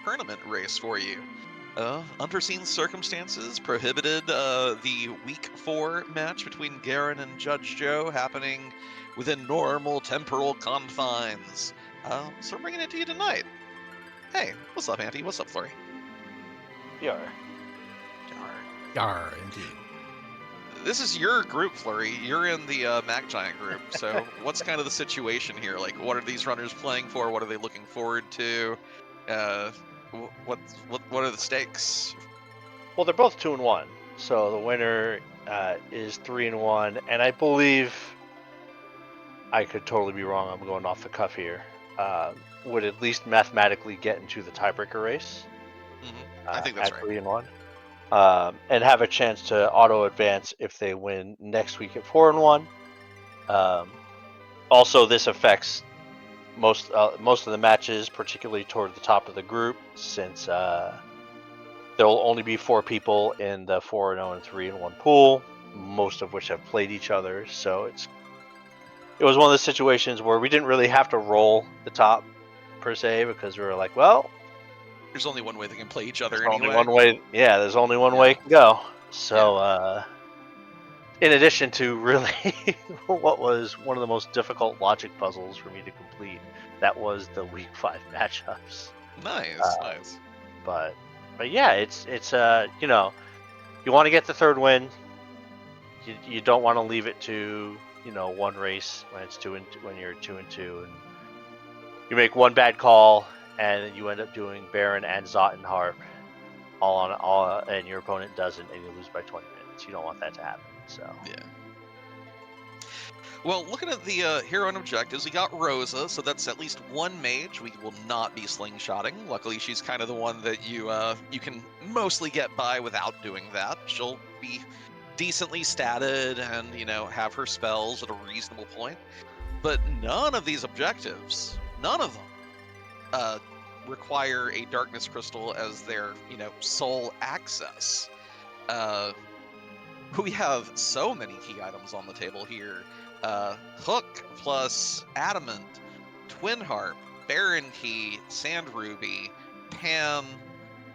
tournament race for you. Unforeseen circumstances prohibited the Week 4 match between Guerin and JudgeJoe happening within normal temporal confines. So we're bringing it to you tonight. Hey, what's up, Auntie? What's up, Flurry? Yar. Yar, indeed. This is your group, Flurry. You're in the Mac Giant group. So what's kind of the situation here? Like, what are these runners playing for? What are they looking forward to? What are the stakes? Well, they're both 2-1, so the winner is 3-1, and I believe, I could totally be wrong, I'm going off the cuff here, would at least mathematically get into the tiebreaker race. I think that's at right. 3-1, and have a chance to auto advance if they win next week at 4-1. Also, this affects most of the matches, particularly toward the top of the group, since there will only be 4 people in the 4-0 and 3-1 pool, most of which have played each other. So it was one of the situations where we didn't really have to roll the top per se, because we were like, well, there's only one way they can play each other there's anyway. only one way. Yeah, there's only one way it can go. So in addition to really what was one of the most difficult logic puzzles for me to complete, that was the week 5 matchups. Nice. But yeah, it's you know, you want to get the 3rd win. You don't want to leave it to, you know, one race when it's when you're 2-2, and you make one bad call and you end up doing Baron and Zot and Harp all, and your opponent doesn't, and you lose by 20 minutes. You don't want that to happen. So yeah. Well, looking at the hero and objectives, we got Rosa, so that's at least one mage we will not be slingshotting. Luckily, she's kind of the one that you can mostly get by without doing that. She'll be decently statted and, you know, have her spells at a reasonable point. But none of these objectives, none of them, require a darkness crystal as their, you know, sole access. We have so many key items on the table here. Hook plus Adamant, Twin Harp, Baron Key, Sand Ruby, Pan,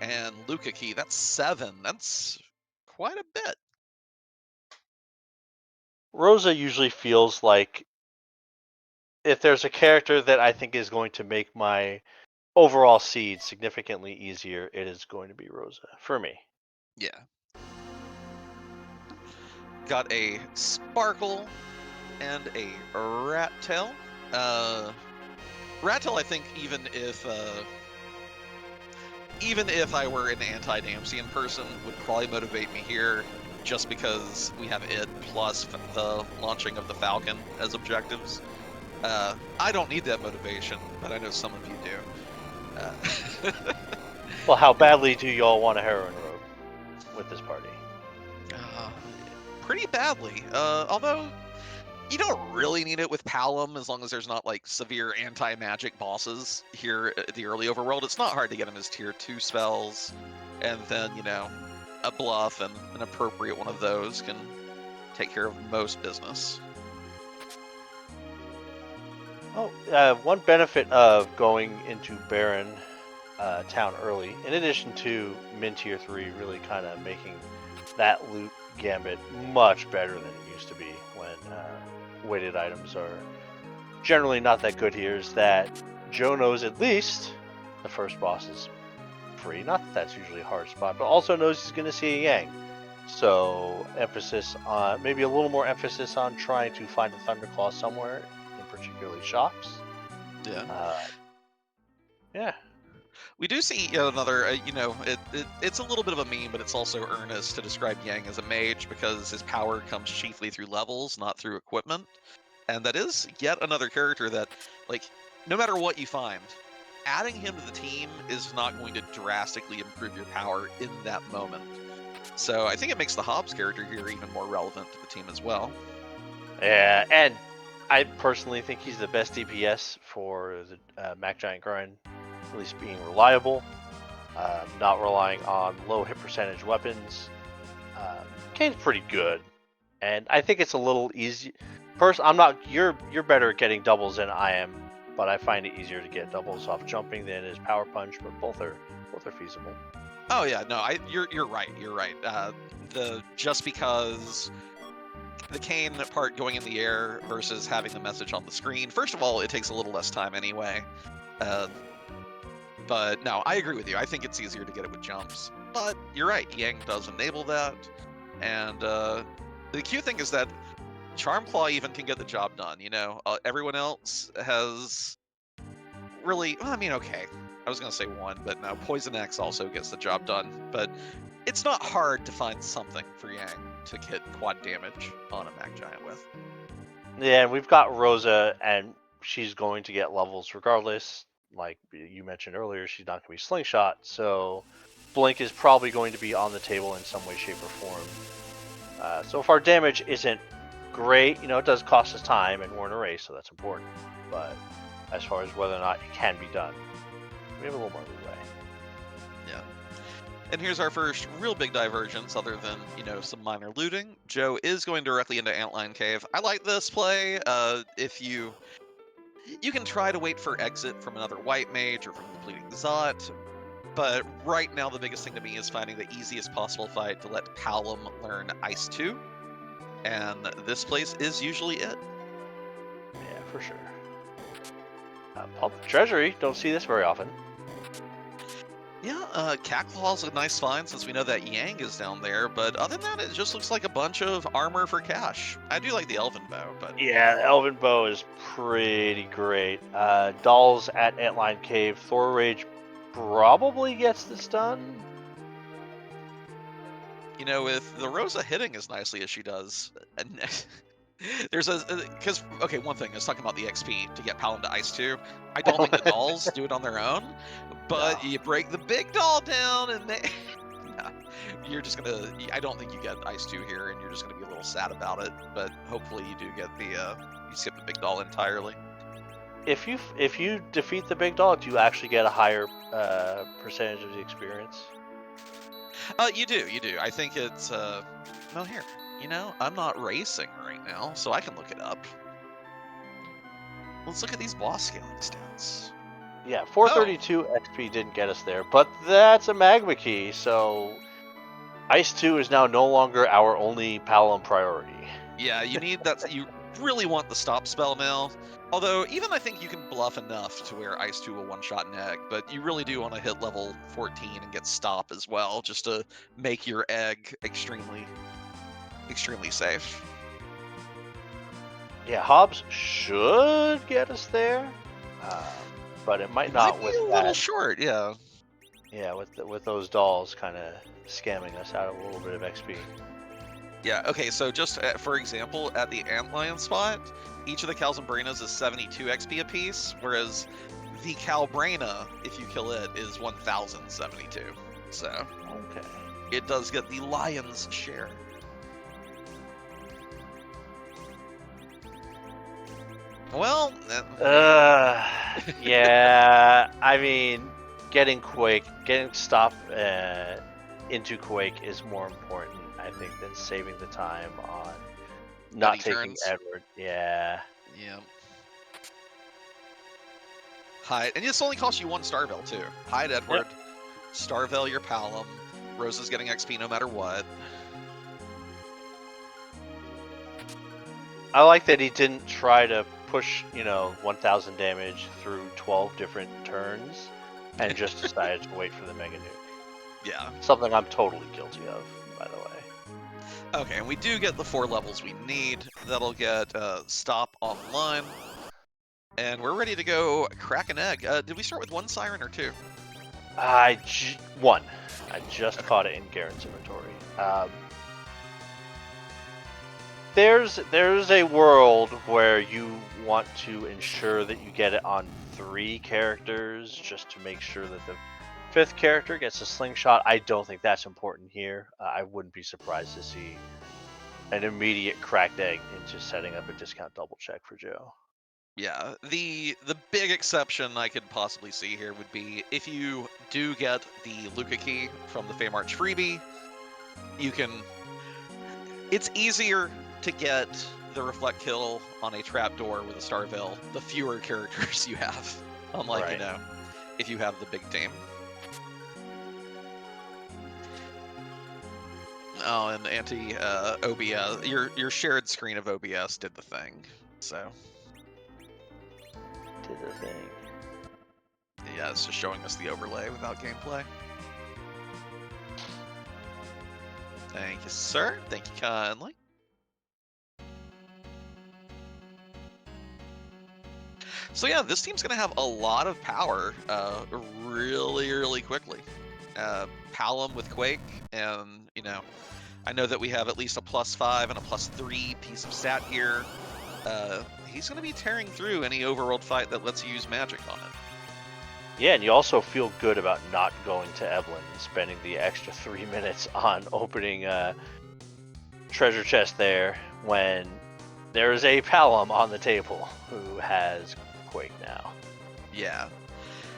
and Luca Key. That's 7. That's quite a bit. Rosa usually feels like, if there's a character that I think is going to make my overall seed significantly easier, it is going to be Rosa for me. Yeah. Got a Sparkle and a Rat Tail. Rat Tail, I think, even if I were an anti-Damsian person, would probably motivate me here, just because we have it plus the launching of the Falcon as objectives. I don't need that motivation, but I know some of you do. Well, how badly do y'all want a heroine rogue with this party? Pretty badly. Although you don't really need it with Palom, as long as there's not like severe anti-magic bosses here at the early overworld. It's not hard to get him as tier 2 spells, and then, you know, a bluff and an appropriate one of those can take care of most business. Oh, one benefit of going into Baron town early, in addition to min tier 3 really kind of making that loot gambit much better than it used to be when weighted items are generally not that good here, is that Joe knows at least the first boss is free. Not that that's usually a hard spot, but also knows he's going to see a Yang. So maybe a little more emphasis on trying to find a Thunderclaw somewhere, in particularly shops. Yeah. Yeah. We do see another, you know, it's a little bit of a meme, but it's also earnest to describe Yang as a mage, because his power comes chiefly through levels, not through equipment. And that is yet another character that, like, no matter what you find, adding him to the team is not going to drastically improve your power in that moment. So I think it makes the Hobbs character here even more relevant to the team as well. Yeah, and I personally think he's the best DPS for the Mac Giant grind, at least being reliable, not relying on low hit percentage weapons. Kane's pretty good, and I think it's a little easy. You're better at getting doubles than I am, but I find it easier to get doubles off jumping than is power punch. But both are Both are feasible. Oh yeah, no, you're right. You're right. Just because the cane part going in the air versus having the message on the screen. First of all, it takes a little less time anyway. But no, I agree with you. I think it's easier to get it with jumps. But you're right, Yang does enable that. And the cute thing is that Charm Claw even can get the job done, you know? Everyone else has really, well, I mean, okay. I was going to say one, but no, Poison X also gets the job done. But it's not hard to find something for Yang to hit quad damage on a Mag Giant with. Yeah, and we've got Rosa, and she's going to get levels regardless. Like you mentioned earlier, she's not going to be Slingshot, so Blink is probably going to be on the table in some way, shape, or form. So if our damage isn't great, it does cost us time, and we're in a race, so that's important. But as far as whether or not it can be done, we have a little more leeway. Yeah. And here's our first real big divergence, other than, some minor looting. Joe is going directly into Antline Cave. I like this play. If you can try to wait for exit from another white mage or from completing Zot, but right now the biggest thing to me is finding the easiest possible fight to let Palom learn Ice 2, and this place is usually it. Yeah, for sure. Public Treasury, don't see this very often. Yeah, Cacklaw's a nice find since we know that Yang is down there, but other than that, it just looks like a bunch of armor for cash. I do like the Elven Bow, but... Yeah, the Elven Bow is pretty great. Dolls at Antline Cave. Thor Rage probably gets this done. With the Rosa hitting as nicely as she does, there's because, okay, one thing, I was talking about the XP to get Palom to Ice 2. I don't think the dolls do it on their own, but you break the big doll down and they... you're just gonna... I don't think you get Ice 2 here, and you're just gonna be a little sad about it, but hopefully you do get the... you skip the big doll entirely. If you defeat the big doll, do you actually get a higher percentage of the experience? You do. I think it's... well, here. I'm not racing right now, so I can look it up. Let's look at these boss scaling stats. Yeah, 432 XP didn't get us there, but that's a magma key, so Ice 2 is now no longer our only Palom priority. Yeah, you need that. You really want the stop spell now. Although, even I think you can bluff enough to where Ice 2 will one-shot an egg, but you really do want to hit level 14 and get stop as well, just to make your egg extremely safe. Yeah, Hobbs should get us there, but it might not with a that. Little short, yeah. Yeah, with those dolls kind of scamming us out of a little bit of XP. Yeah. Okay. So just for example, at the Antlion spot, each of the Calzambrinas is 72 XP apiece, whereas the Calbrina, if you kill it, is 1,072. So okay, it does get the lion's share. Well, yeah. I mean, getting stop into Quake is more important, I think, than saving the time on not taking turns. Edward. Yeah. Yeah. Hide, and this only costs you 1 Starveil too. Hide Edward, Starveil your Palom. Rosa's getting XP no matter what. I like that he didn't try to push, 1,000 damage through 12 different turns and just decided to wait for the Mega Nuke. Yeah. Something I'm totally guilty of, by the way. Okay, and we do get the 4 levels we need. That'll get Stop online. And we're ready to go crack an egg. Did we start with 1 Siren or 2? One. I just caught it in Guerin's inventory. There's a world where you want to ensure that you get it on 3 characters just to make sure that the 5th character gets a slingshot. I don't think that's important here. I wouldn't be surprised to see an immediate cracked egg into setting up a discount double check for Joe. Yeah, the big exception I could possibly see here would be if you do get the Luca key from the Feymarch freebie, you can... It's easier to get the reflect kill on a trapdoor with a Starveil the fewer characters you have. Unlike, right. if you have the big team. Oh, and OBS, your shared screen of OBS did the thing. So Did the thing. yeah, it's just showing us the overlay without gameplay. Thank you, sir. Thank you kindly. So yeah, this team's gonna have a lot of power really, really quickly. Palom with Quake, and I know that we have at least a +5 and a +3 piece of stat here. He's going to be tearing through any overworld fight that lets you use magic on it. Yeah, and you also feel good about not going to Evelyn and spending the extra 3 minutes on opening a treasure chest there when there is a Palom on the table who has Quake now. Yeah.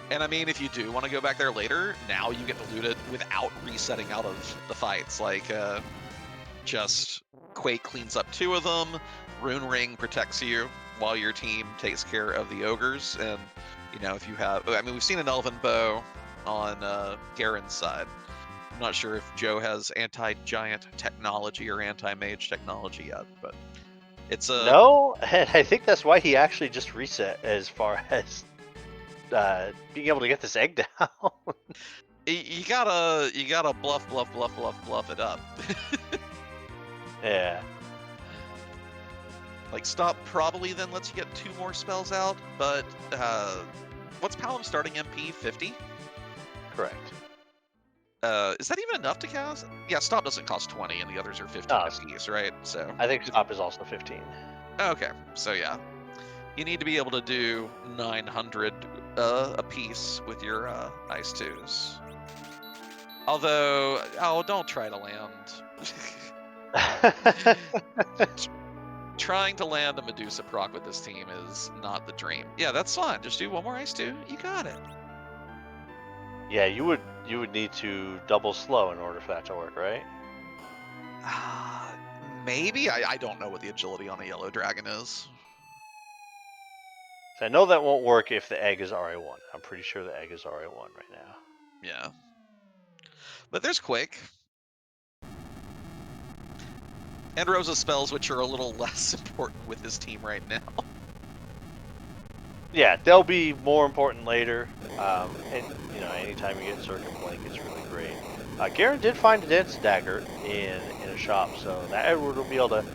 And I mean, if you do want to go back there later, now you get to loot it without resetting out of the fights. Like, just Quake cleans up 2 of them, Rune Ring protects you while your team takes care of the ogres, and if you have, I mean, we've seen an Elven Bow on Guerin's side. I'm not sure if Joe has anti-giant technology or anti-mage technology yet, but it's a... No, and I think that's why he actually just reset as far as being able to get this egg down. You gotta bluff it up. Yeah. Like, stop probably then lets you get 2 more spells out, but what's Palom starting MP? 50? Correct. Is that even enough to cast? Yeah, stop doesn't cost 20 and the others are 15 apiece, right? So I think stop is also 15. Okay, so yeah. You need to be able to do 900 a piece with your Ice 2s. Although, don't try to land. Trying to land a Medusa proc with this team is not the dream. Yeah, that's fine. Just do 1 more Ice 2. You got it. Yeah, you would need to double slow in order for that to work, right? Maybe. I don't know what the agility on a yellow dragon is. So I know that won't work if the egg is RA1. I'm pretty sure the egg is RA1 right now. Yeah. But there's Quake. And Rosa spells, which are a little less important with this team right now. Yeah, they'll be more important later. And anytime you get Circuit Blink, it's really great. Guerin did find a Dance Dagger in a shop, so that Edward will be able to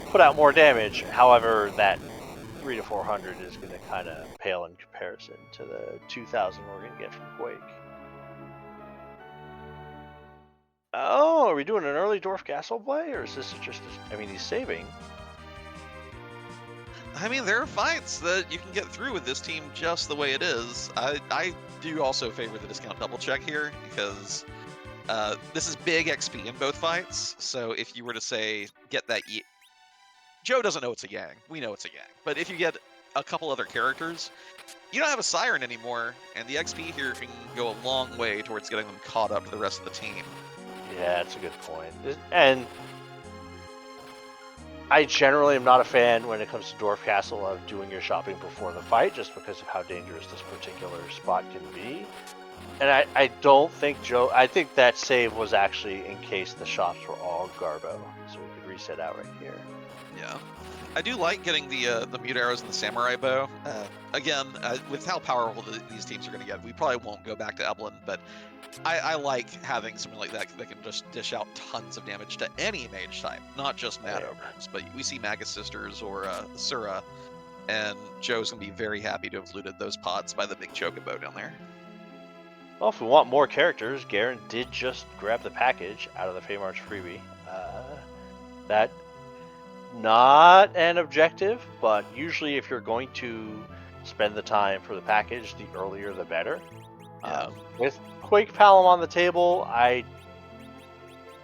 put out more damage. However, that 300 to 400 is going to kind of pale in comparison to the 2,000 we're going to get from Quake. Oh, are we doing an early Dwarf Castle play, or is this just? I mean, he's saving. I mean, there are fights that you can get through with this team just the way it is. I do also favor the discount double check here because this is big XP in both fights. So if you were to say get that, Joe doesn't know it's a Yang. We know it's a Yang. But if you get a couple other characters, you don't have a Siren anymore, and the XP here can go a long way towards getting them caught up to the rest of the team. Yeah, that's a good point. And I generally am not a fan when it comes to Dwarf Castle of doing your shopping before the fight, just because of how dangerous this particular spot can be. And I don't think Joe... I think that save was actually in case the shops were all Garbo, so we could reset out right here. Yeah. I do like getting the mute arrows and the samurai bow. Again, with how powerful these teams are going to get, we probably won't go back to Evelyn, but I like having something like that that can just dish out tons of damage to any mage type, not just Mad Ogres. But we see Magus Sisters or Sura, and Joe's going to be very happy to have looted those pots by the big chocobo down there. Well, if we want more characters, Guerin did just grab the package out of the Feymarch freebie. That... not an objective, but usually if you're going to spend the time for the package, the earlier the better. Yeah. With Quake Palom on the table, I'd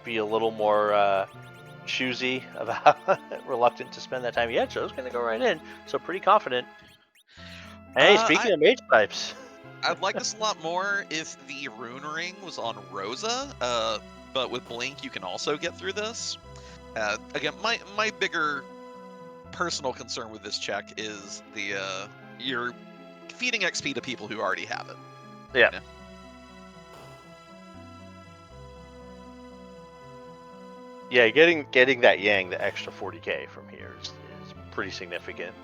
be a little more choosy about reluctant to spend that time. Yeah, Joe's going to go right in, so pretty confident. Hey, speaking of mage types. I'd like this a lot more if the Rune Ring was on Rosa, but with Blink you can also get through this. Again, my bigger personal concern with this check is you're feeding XP to people who already have it. Yeah. Yeah, getting that Yang, the extra 40k from here is pretty significant.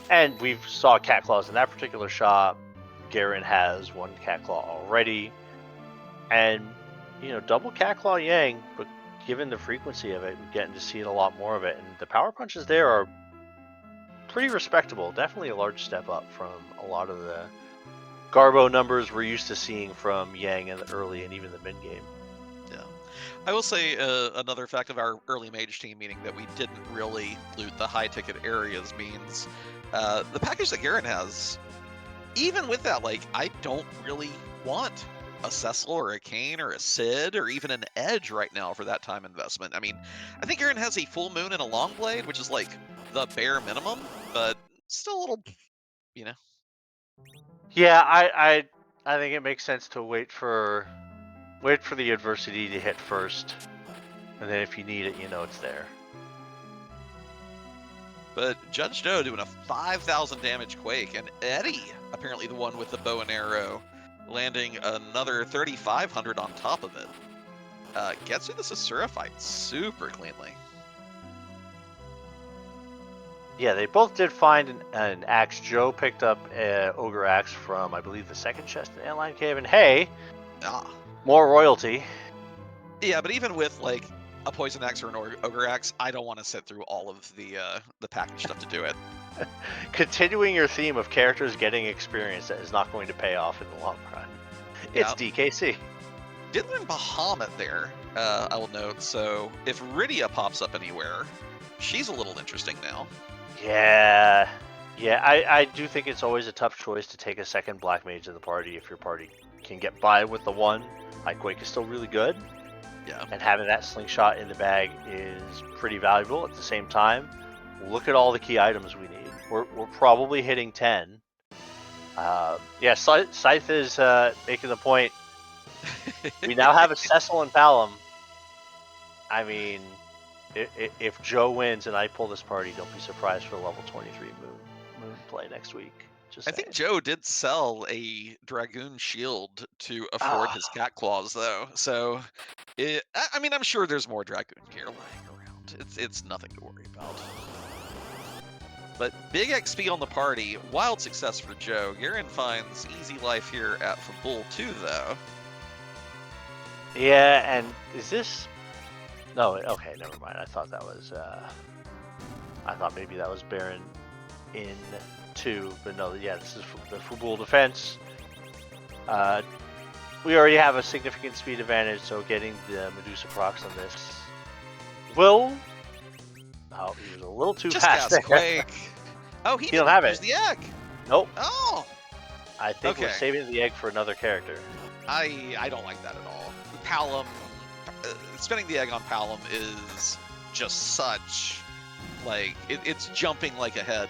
And we've saw cat claws in that particular shop. Guerin has one cat claw already, and double cat claw Yang, but given the frequency of it, we're getting to see a lot more of it, and the power punches there are pretty respectable. Definitely a large step up from a lot of the Garbo numbers we're used to seeing from Yang in the early and even the mid game. Yeah. I will say another fact of our early mage team, meaning that we didn't really loot the high ticket areas, means the package that Guerin has, even with that, like, I don't really want a Cecil or a Kane or a Sid or even an Edge right now for that time investment. I mean, I think Guerin has a full moon and a long blade, which is like the bare minimum, but still a little, you know. Yeah, I think it makes sense to wait for the adversity to hit first, and then if you need it, it's there. But JudgeJoe doing a 5,000 damage Quake, and Eddie, apparently the one with the bow and arrow, landing another 3,500 on top of it. Gets through this Asura fight super cleanly. Yeah, they both did find an axe. Joe picked up an ogre axe from, I believe, the second chest in Antline Cave, and hey, more royalty. Yeah, but even with like a poison axe or an ogre axe, I don't want to sit through all of the package stuff to do it. Continuing your theme of characters getting experience that is not going to pay off in the long run. It's DKC. Did learn Bahamut there, I will note. So if Rydia pops up anywhere, she's a little interesting now. Yeah, I do think it's always a tough choice to take a second black mage in the party if your party can get by with the one. Like, Quake is still really good. Yeah. And having that slingshot in the bag is pretty valuable. At the same time, look at all the key items we need. We're probably hitting 10. Yeah, Scythe is making the point. We now have a Cecil and Palom. I mean, if Joe wins and I pull this party, don't be surprised for the level 23 moon play next week. I think Joe did sell a Dragoon shield to afford his cat claws, though. So, I mean, I'm sure there's more Dragoon gear lying around. It's nothing to worry about. But big XP on the party, wild success for Joe. Guerin finds easy life here at Fabul too, though. Yeah, and is this? No, okay, never mind. I thought that was. I thought maybe that was Baron in 2, but no. Yeah, this is the Fabul defense. We already have a significant speed advantage, so getting the Medusa procs on this will. Oh, he was a little too fast there. Quake. Oh, he don't have it. Use the egg. Nope. Oh. I think we're saving the egg for another character. I don't like that at all. Palom, spending the egg on Palom is just such, like, it's jumping like ahead,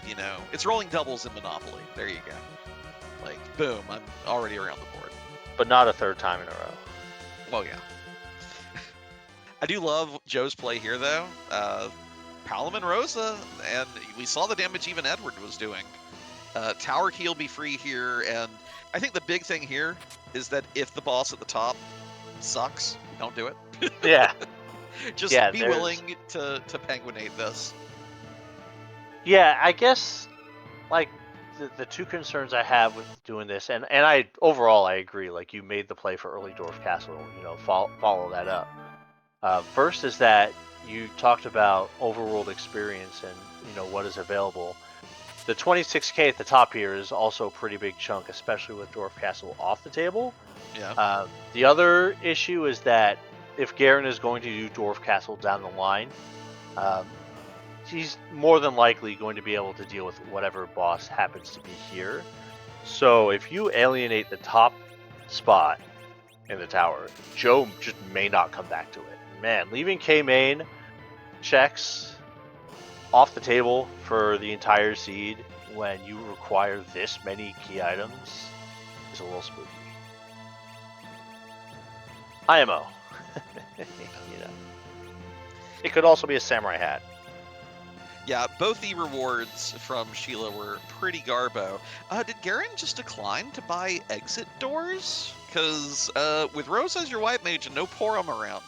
It's rolling doubles in Monopoly. There you go. Like, boom, I'm already around the board. But not a third time in a row. Well, yeah. I do love Joe's play here, though. Palom and Rosa, and we saw the damage even Edward was doing. Tower key will be free here, and I think the big thing here is that if the boss at the top sucks, don't do it. Yeah. Just be willing to penguinate this. Yeah, I guess, like, the two concerns I have with doing this, and I overall I agree, like, you made the play for early Dwarf Castle, follow that up. First is that you talked about overworld experience and, what is available. The 26k at the top here is also a pretty big chunk, especially with Dwarf Castle off the table. Yeah. The other issue is that if Guerin is going to do Dwarf Castle down the line, he's more than likely going to be able to deal with whatever boss happens to be here. So if you alienate the top spot in the tower, Joe just may not come back to it. Man, leaving K main checks off the table for the entire seed when you require this many key items is a little spooky. IMO. It could also be a samurai hat. Yeah, both the rewards from Sheila were pretty garbo. Did Guerin just decline to buy exit doors? Because with Rosa as your white mage and no Porum around,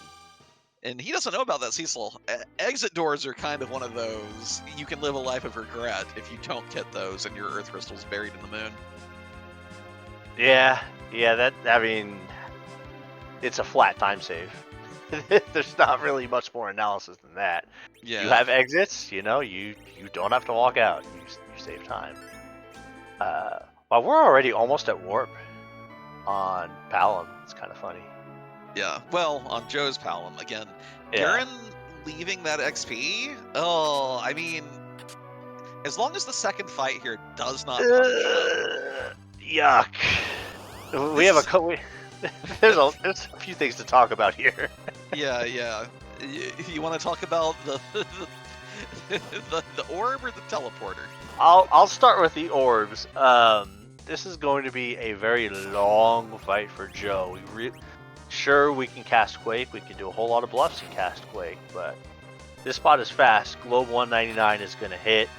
And he doesn't know about that, Cecil. Exit doors are kind of one of those. You can live a life of regret if you don't get those and your Earth crystal's buried in the moon. Yeah, I mean, it's a flat time save. There's not really much more analysis than that. Yeah. You have exits, you don't have to walk out. You save time. Well, we're already almost at warp on Palom. It's kind of funny. Yeah. Well, on Joe's Palom, again, Yeah. Guerin leaving that XP? Oh, I mean, as long as the second fight here does not punish him. Yuck. We have there's a few things to talk about here. Yeah. You want to talk about the orb or the teleporter? I'll start with the orbs. This is going to be a very long fight for Joe. Sure, we can cast Quake. We can do a whole lot of bluffs and cast Quake, but this spot is fast. Globe 199 is going to hit.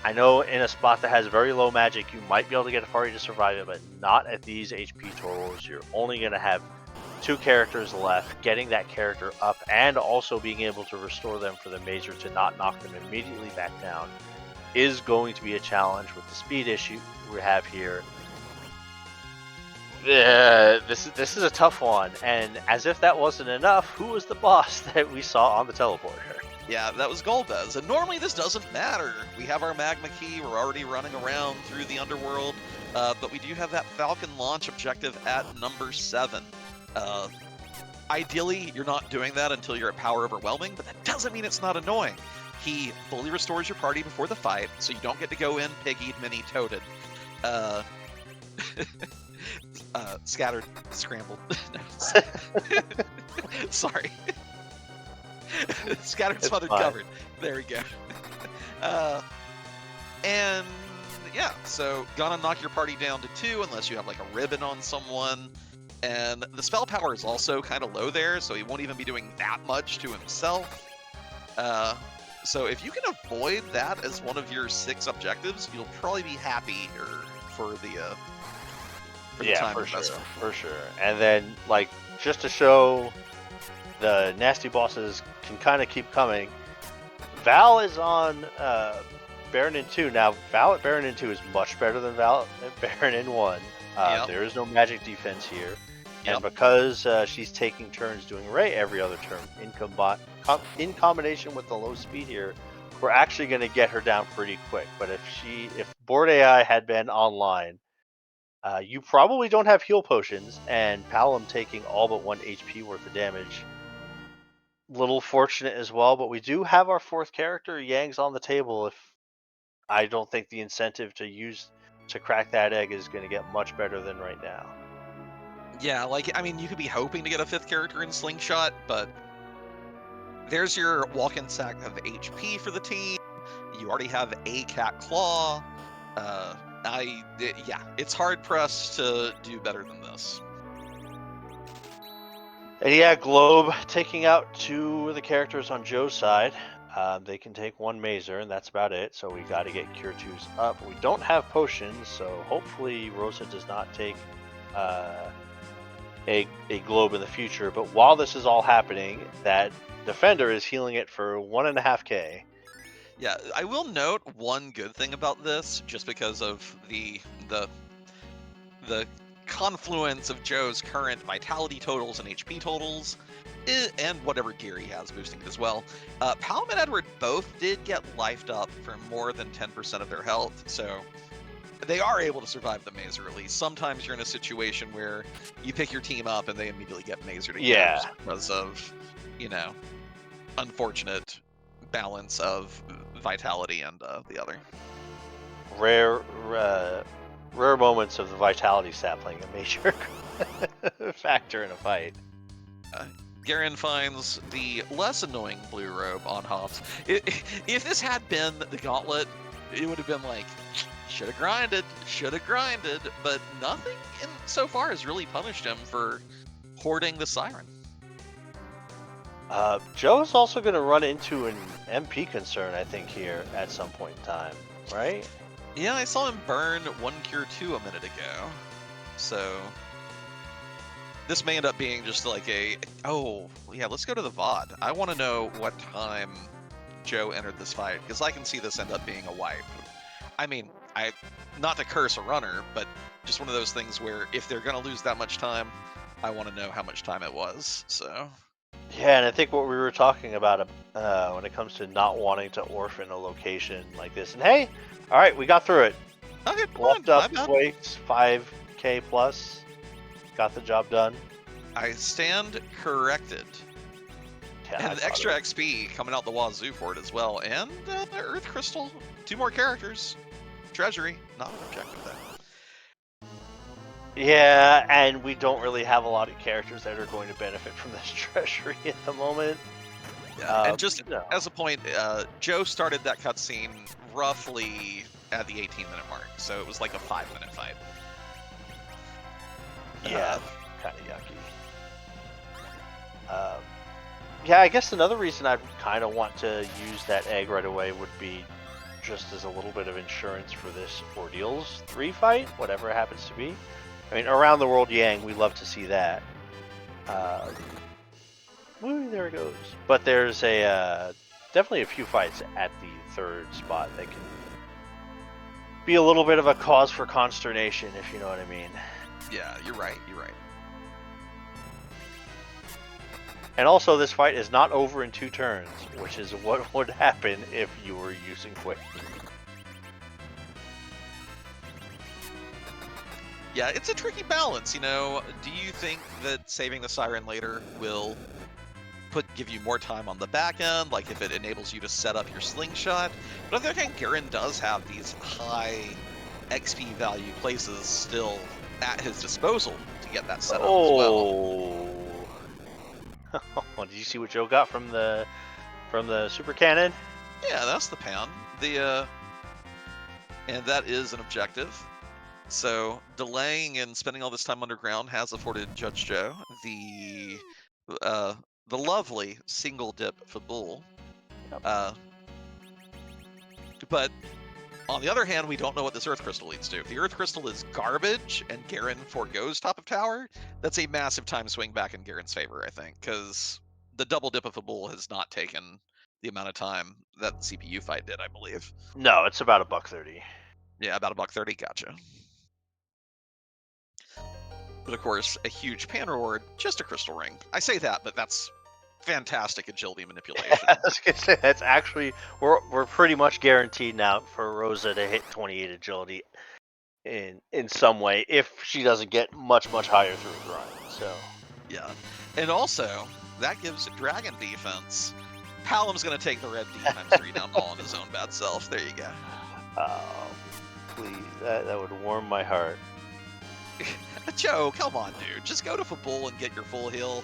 I know in a spot that has very low magic, you might be able to get a party to survive it, but not at these HP totals. You're only going to have 2 characters left. Getting that character up and also being able to restore them for the Mazer to not knock them immediately back down is going to be a challenge with the speed issue we have here. This is a tough one, and as if that wasn't enough, who was the boss that we saw on the teleporter? Yeah, that was Golbez, and normally this doesn't matter. We have our Magma Key, we're already running around through the underworld, but we do have that Falcon launch objective at number 7. Ideally, you're not doing that until you're at Power Overwhelming, but that doesn't mean it's not annoying. He fully restores your party before the fight, so you don't get to go in piggied, mini-toaded. Scattered, scrambled. Sorry. Scattered, smothered, covered. There we go. And yeah, so gonna knock your party down to 2 unless you have like a ribbon on someone. And the spell power is also kind of low there, so he won't even be doing that much to himself. So if you can avoid that as one of your 6 objectives, you'll probably be happier for the time investment. For sure. And then, like, just to show the nasty bosses can kind of keep coming, Val is on Baron in 2. Now, Val at Baron in 2 is much better than Val at Baron in 1. There is no magic defense here. And because she's taking turns doing Ray every other turn, in combination with the low speed here, we're actually going to get her down pretty quick. But if board AI had been online, you probably don't have heal potions, and Palom taking all but 1 HP worth of damage. Little fortunate as well, but we do have our 4th character. Yang's on the table. If I don't think the incentive to crack that egg is going to get much better than right now. Yeah, like, I mean, you could be hoping to get a 5th character in Slingshot, but there's your walk-in sack of HP for the team. You already have a Cat Claw. It's hard-pressed to do better than this. And yeah, Globe taking out 2 of the characters on Joe's side. They can take 1 Mazer, and that's about it. So we got to get Cure 2s up. We don't have potions, so hopefully Rosa does not take a Globe in the future. But while this is all happening, that Defender is healing it for 1.5k. Yeah, I will note one good thing about this, just because of the confluence of Joe's current vitality totals and HP totals, and whatever gear he has boosting it as well. Palom and Edward both did get lifed up for more than 10% of their health, so they are able to survive the Mazer release. Sometimes you're in a situation where you pick your team up and they immediately get Mazered again because of, unfortunate balance of vitality and the other. Rare moments of the vitality stat playing a major factor in a fight. Guerin finds the less annoying blue robe on Hobbs. If this had been the gauntlet, it would have been like, should have grinded, but nothing so far has really punished him for hoarding the Siren. Joe's also going to run into an MP concern, I think, here at some point in time, right? Yeah, I saw him burn 1 Cure 2 a minute ago. So, This may end up being just like a, oh, yeah, let's go to the VOD. I want to know what time Joe entered this fight, because I can see this end up being a wipe. I mean, not to curse a runner, but just one of those things where if they're going to lose that much time, I want to know how much time it was, so. Yeah, and I think what we were talking about when it comes to not wanting to orphan a location like this. And hey, all right, we got through it. Okay, Left up weights 5K plus. Got the job done. I stand corrected. Yeah, and extra XP coming out the wazoo for it as well. And the Earth Crystal, 2 more characters. Treasury, not an objective there. Yeah, and we don't really have a lot of characters that are going to benefit from this treasury at the moment. Yeah, and just as a point, Joe started that cutscene roughly at the 18-minute mark, so it was like a 5-minute fight. Yeah, kind of yucky. Yeah, I guess another reason I'd kind of want to use that egg right away would be just as a little bit of insurance for this Ordeals 3 fight, whatever it happens to be. I mean, around the world Yang, we love to see that. Woo, there it goes. But there's definitely a few fights at the 3rd spot that can be a little bit of a cause for consternation, if you know what I mean. Yeah, you're right. And also, this fight is not over in 2 turns, which is what would happen if you were using Quick. Yeah, it's a tricky balance, you know. Do you think that saving the Siren later will give you more time on the back end, like if it enables you to set up your slingshot? But on the other hand, Guerin does have these high XP value places still at his disposal to get that set up as well. Did you see what Joe got from the super cannon? Yeah, that's the pan. And that is an objective. So delaying and spending all this time underground has afforded JudgeJoe the lovely single dip for Bull. But on the other hand, we don't know what this Earth Crystal leads to. If the Earth Crystal is garbage and Guerin forgoes top of tower, that's a massive time swing back in Guerin's favor, I think, because the double dip of a Bull has not taken the amount of time that the CPU fight did, I believe. No, it's about $1.30. Yeah, about $1.30. Gotcha. But of course, a huge pan reward, just a crystal ring. I say that, but that's fantastic agility manipulation. I was gonna say, that's actually we're pretty much guaranteed now for Rosa to hit 28 agility in some way if she doesn't get much higher through the grind. So yeah, and also that gives dragon defense. Palam's gonna take the red D ×3 down all on his own bad self. There you go. Oh, please, that would warm my heart. Joe, come on, dude. Just go to Fabul and get your full heal.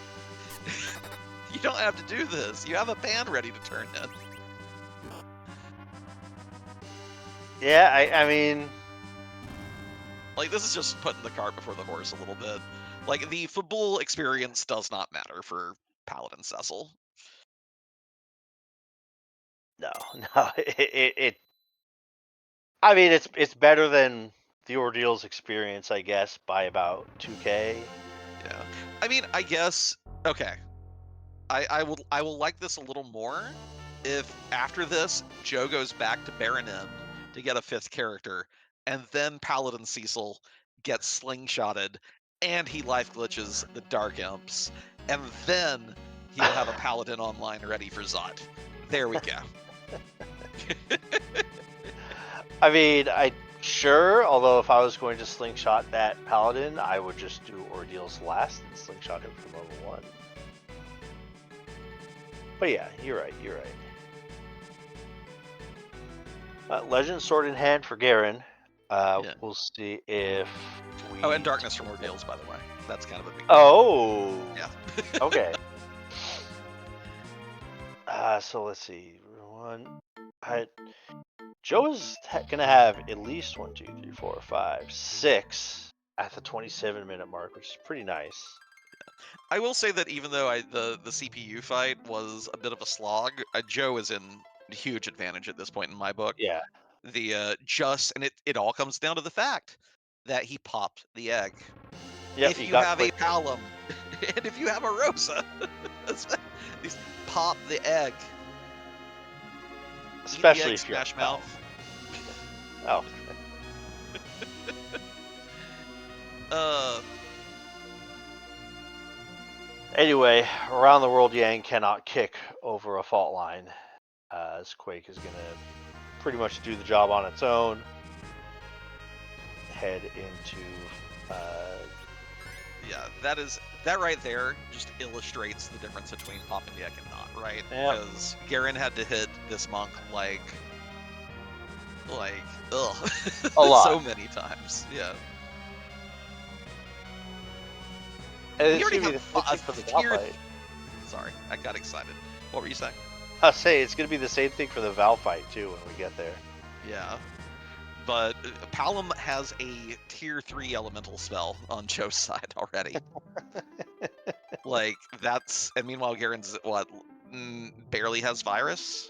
You don't have to do this. You have a pan ready to turn in. Yeah, I mean... Like, this is just putting the cart before the horse a little bit. Like, the Fabul experience does not matter for Paladin Cecil. No. I mean, it's better than the Ordeals experience, I guess, by about 2K. Yeah. I mean, I guess, okay. I will like this a little more if after this, Joe goes back to Baron End to get a 5th character, and then Paladin Cecil gets slingshotted, and he life glitches the Dark Imps, and then he'll have a Paladin online ready for Zot. There we go. I mean, sure, although if I was going to slingshot that Paladin, I would just do Ordeals last and slingshot him for level 1. But yeah, you're right. Legend Sword in Hand for Guerin. Yeah. We'll see if we... Oh, and Darkness from Ordeals, by the way. That's kind of a big deal. Oh! Yeah. Okay. So let's see. Joe is going to have at least 1, 2, 3, 4, 5, 6 at the 27-minute mark, which is pretty nice. I will say that even though the CPU fight was a bit of a slog, Joe is in huge advantage at this point in my book. Yeah. And it all comes down to the fact that he popped the egg. Yep, if you got have a quick. Palom, and if you have a Rosa, these pop the egg. Especially Eat the egg, if you're Smash Mouth. Oh. Anyway, around the world, Yang cannot kick over a fault line, as Quake is going to pretty much do the job on its own. Head into. Yeah, that right there just illustrates the difference between Pop and Yak and not, right? Yep. Because Guerin had to hit this monk like ugh, A lot. so many times. Yeah. And We it's already going to be have the same thing for the Val fight. Sorry, I got excited. What were you saying? I'll say it's going to be the same thing for the Val fight too when we get there. Yeah. But Palom has a tier 3 elemental spell on Joe's side already. Like, that's... And meanwhile, Guerin's, what, barely has Virus?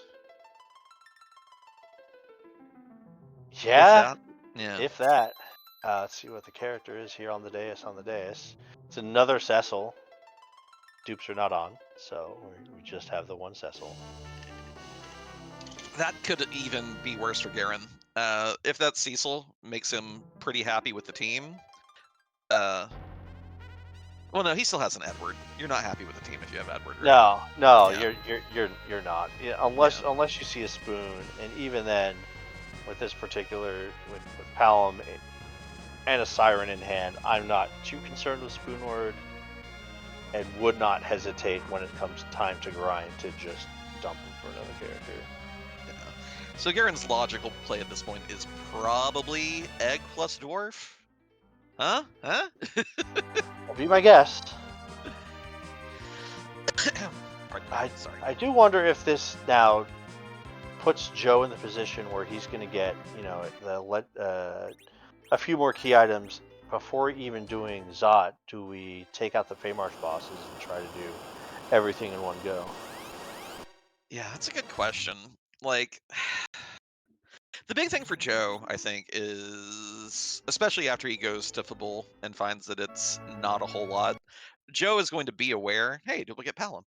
Yeah, If that? Yeah. if that. Let's see what the character is here on the dais. It's another Cecil. Dupes are not on, so we just have the one Cecil. That could even be worse for Guerin. If that Cecil makes him pretty happy with the team. Well, no, he still has an Edward. You're not happy with the team if you have Edward, right? No, Yeah. you're not. Yeah, unless you see a spoon, and even then, with this particular with Palom and a siren in hand, I'm not too concerned with spoon word, and would not hesitate when it comes time to grind to just dump him for another character. Yeah. So Guerin's logical play at this point is probably Egg plus Dwarf. Huh? That'll be my guess. Pardon me. Sorry. I do wonder if this now puts Joe in the position where he's going to get, a few more key items before even doing Zot. Do we take out the Feymarsh bosses and try to do everything in one go? Yeah, that's a good question. Like, the big thing for Joe, I think, is, especially after he goes to Fable and finds that it's not a whole lot, Joe is going to be aware, hey, duplicate Palom.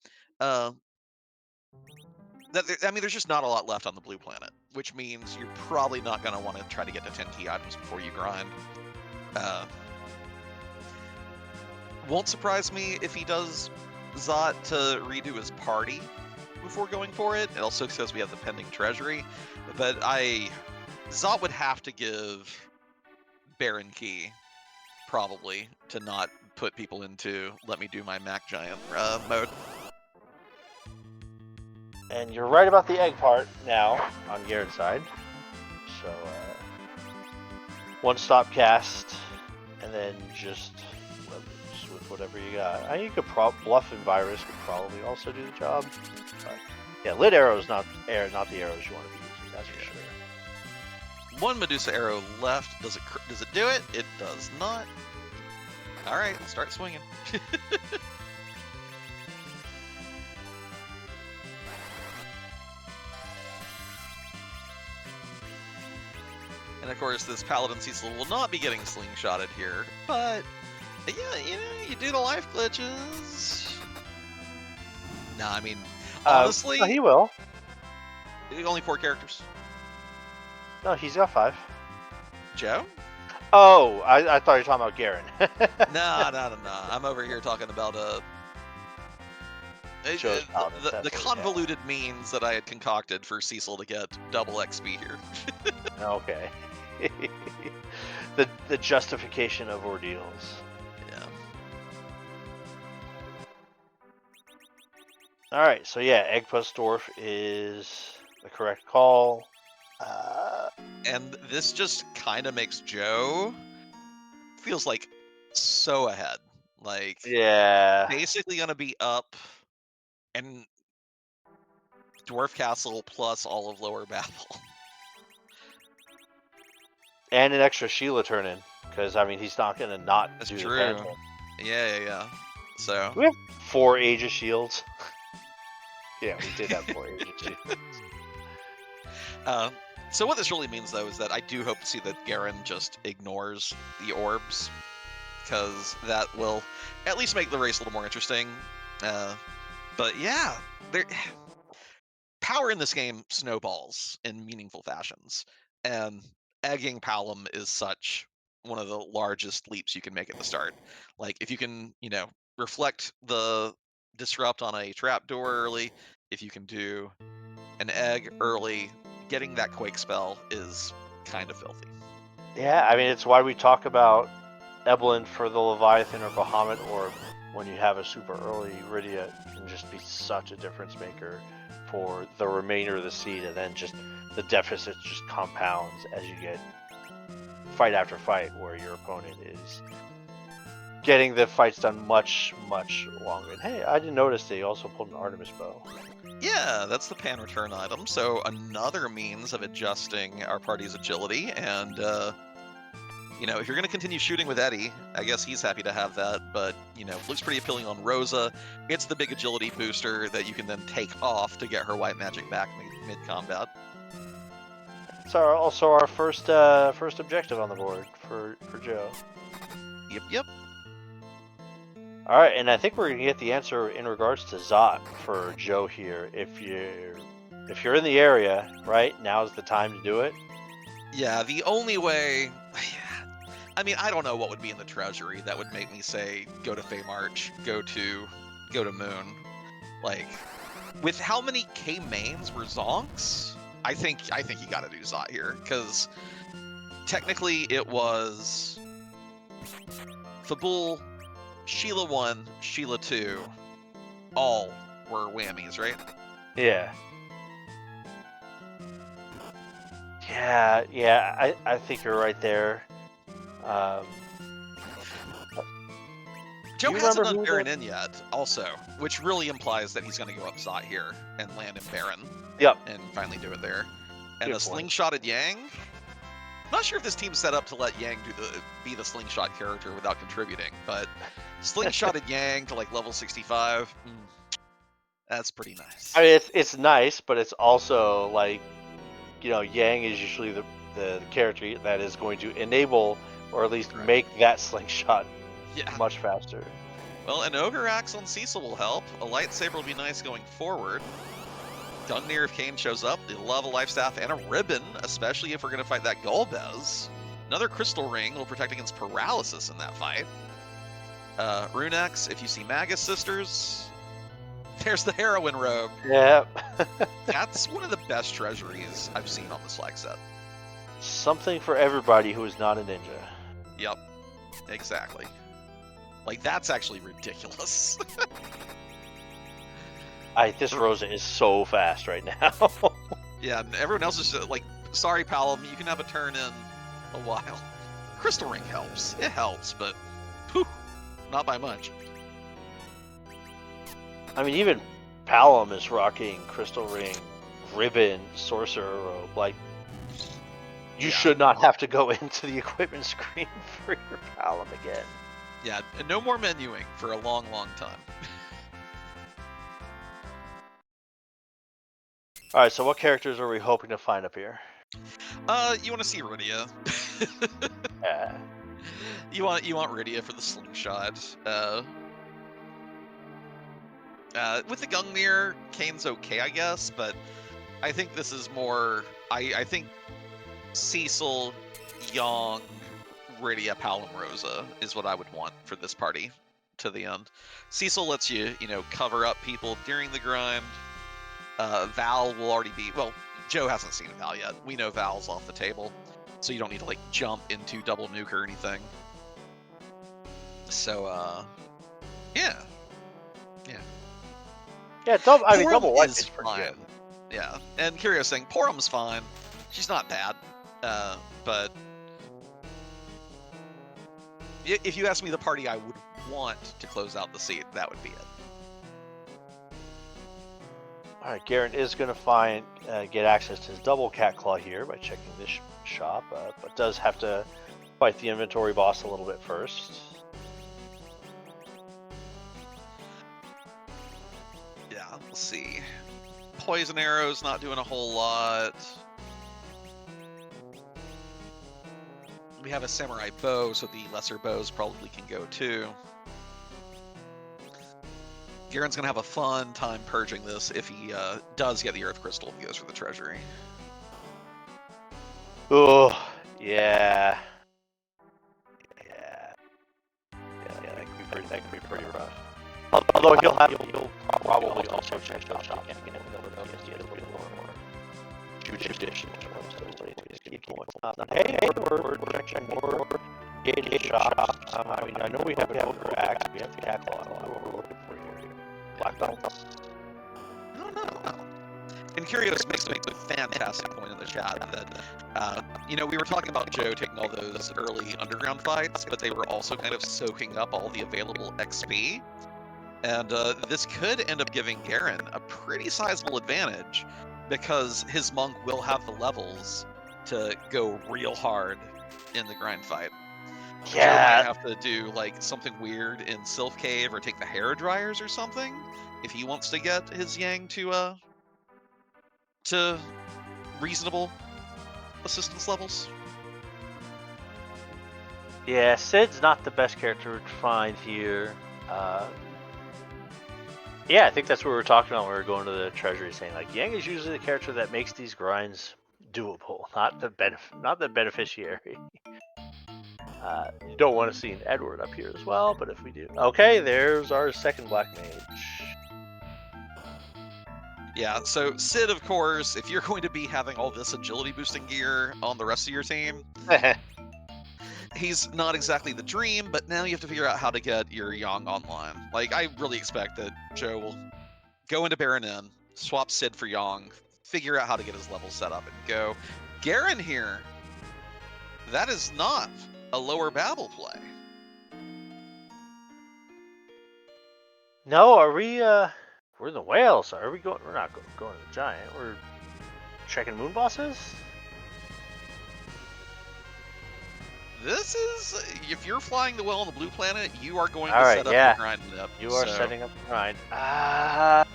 There's just not a lot left on the blue planet, which means you're probably not going to want to try to get to 10 key items before you grind. Won't surprise me if he does Zot to redo his party before going for it. It also says we have the pending treasury, but Zot would have to give Baron Key, probably, to not put people into let me do my Mac Giant mode. And you're right about the egg part now on Guerin's side. So, one stop cast, and then just with whatever you got. You could Bluff and Virus could probably also do the job. But yeah, Lit Arrow is not the arrows you want to be using, that's for sure. One Medusa arrow left. Does it do it? It does not. All right, start swinging. And of course, this Paladin Cecil will not be getting slingshotted here, but yeah, you do the life glitches. Nah, I mean, honestly, no, he will. Only 4 characters. No, he's got 5. Joe? Oh, I thought you were talking about Guerin. No. I'm over here talking about the convoluted means that I had concocted for Cecil to get double XP here. Okay. the justification of ordeals. Yeah. All right, so yeah, Egg plus Dwarf is the correct call. And this just kind of makes Joe feels like so ahead. Like, yeah, basically gonna be up and Dwarf Castle plus all of Lower Babel. and an extra Sheila turn in, because I mean he's not gonna not That's do true. the pendulum. Yeah. So We have 4 Age of Shields. Yeah, we did have 4 Age of Shields. So what this really means, though, is that I do hope to see that Guerin just ignores the orbs, because that will at least make the race a little more interesting. But yeah, power in this game snowballs in meaningful fashions, and egging Palom is such one of the largest leaps you can make at the start. Like if you can, reflect the disrupt on a trapdoor early, if you can do an egg early, getting that quake spell is kind of filthy. Yeah, I mean, it's why we talk about Evelyn for the Leviathan or Bahamut, or when you have a super early Rydia, can just be such a difference maker for the remainder of the seed, and then just the deficit just compounds as you get fight after fight where your opponent is getting the fights done much, much longer. And hey, I didn't notice they also pulled an Artemis bow. Yeah, that's the pan return item, so another means of adjusting our party's agility, and if you're going to continue shooting with Eddie, I guess he's happy to have that, but, looks pretty appealing on Rosa. It's the big agility booster that you can then take off to get her white magic back mid-combat. It's also our first objective on the board for Joe. Yep. All right, and I think we're gonna get the answer in regards to Zot for Joe here. If you're in the area, right, now's the time to do it. Yeah, the only way. I mean, I don't know what would be in the treasury that would make me say go to Fey March, go to Moon. Like, with how many K mains were Zonks, I think you got to do Zot here, because technically it was Fabul, Sheila 1, Sheila 2, all were whammies, right? Yeah. Yeah, I think you're right there. Joe hasn't done Guerin in yet, also, which really implies that he's going to go up Zot here and land in Baron. Yep. And finally do it there. And Good a slingshotted Yang. I'm not sure if this team's set up to let Yang be the slingshot character without contributing, but slingshotted Yang to like level 65, that's pretty nice. I mean, it's nice, but it's also like, Yang is usually the character that is going to enable or at least make that slingshot much faster. Well, an Ogre Axe on Cecil will help. A lightsaber will be nice going forward. Gungnir, if Kane shows up, they'll love a life staff and a ribbon, especially if we're going to fight that Golbez. Another crystal ring will protect against paralysis in that fight. Runex, if you see Magus Sisters, there's the heroin robe. Yep. That's one of the best treasuries I've seen on this flag set. Something for everybody who is not a ninja. Yep, exactly. Like, that's actually ridiculous. This Rosa is so fast right now. Yeah, and everyone else is like, sorry, Palom, you can have a turn in a while. Crystal Ring helps. It helps, but whew, not by much. I mean, even Palom is rocking Crystal Ring, Ribbon, Sorcerer Robe. Like, you should not have to go into the equipment screen for your Palom again. Yeah, and no more menuing for a long, long time. All right, so what characters are we hoping to find up here? You want to see Rydia? Yeah. You want Rydia for the slingshot. With the Gungnir, Kane's okay, I guess, but I think this is more. I think Cecil, Young, Rydia, Palom, Rosa is what I would want for this party to the end. Cecil lets you, cover up people during the grind. Val will already be. Well, Joe hasn't seen Val yet. We know Val's off the table, so you don't need to jump into double nuke or anything. So, yeah. Yeah, double white is pretty fine. good. Yeah, and Curio's saying Porum's fine. She's not bad, but if you ask me the party I would want to close out the seat, that would be it. All right, Guerin is going to get access to his double cat claw here by checking this shop, but does have to fight the inventory boss a little bit first. Yeah, let's see. Poison arrows not doing a whole lot. We have a samurai bow, so the lesser bows probably can go too. Guerin's gonna have a fun time purging this if he does get the Earth Crystal if he goes for the treasury. Oh, yeah. Yeah, that could be pretty rough. Although he'll probably also check the shop and get a little more judicious. Hey, we're checking more gauge shops. I mean, I know we have an Ogre Axe, we have the Catalog. What we're looking for here? Black belts? I don't know. And Curious makes a fantastic point in the chat that, you know, we were talking about Joe taking all those early underground fights, but they were also kind of soaking up all the available XP. And this could end up giving Guerin a pretty sizable advantage because his monk will have the levels to go real hard in the grind fight. Yeah. Joe might have to do like something weird in Sylph Cave or take the hair dryers or something if he wants to get his Yang to reasonable assistance levels. Yeah, Sid's not the best character to find here. Yeah, I think that's what we were talking about when we were going to the treasury, saying like Yang is usually the character that makes these grinds doable, not the beneficiary. You don't want to see an Edward up here as well, but if we do, okay, there's our second black mage. Yeah, so Sid, of course, if you're going to be having all this agility boosting gear on the rest of your team, he's not exactly the dream, but now you have to figure out how to get your Yang online. Like, I really expect that Joe will go into Baron Inn, swap Sid for Yang, figure out how to get his level set up, and go. Guerin here, that is not a lower Babel play. No, are we, we're in the whales, are we going, we're not going to the giant, we're checking moon bosses? This is, if you're flying the whale on the blue planet, you are going to All right, set up yeah. your grind up. You are setting up the grind. I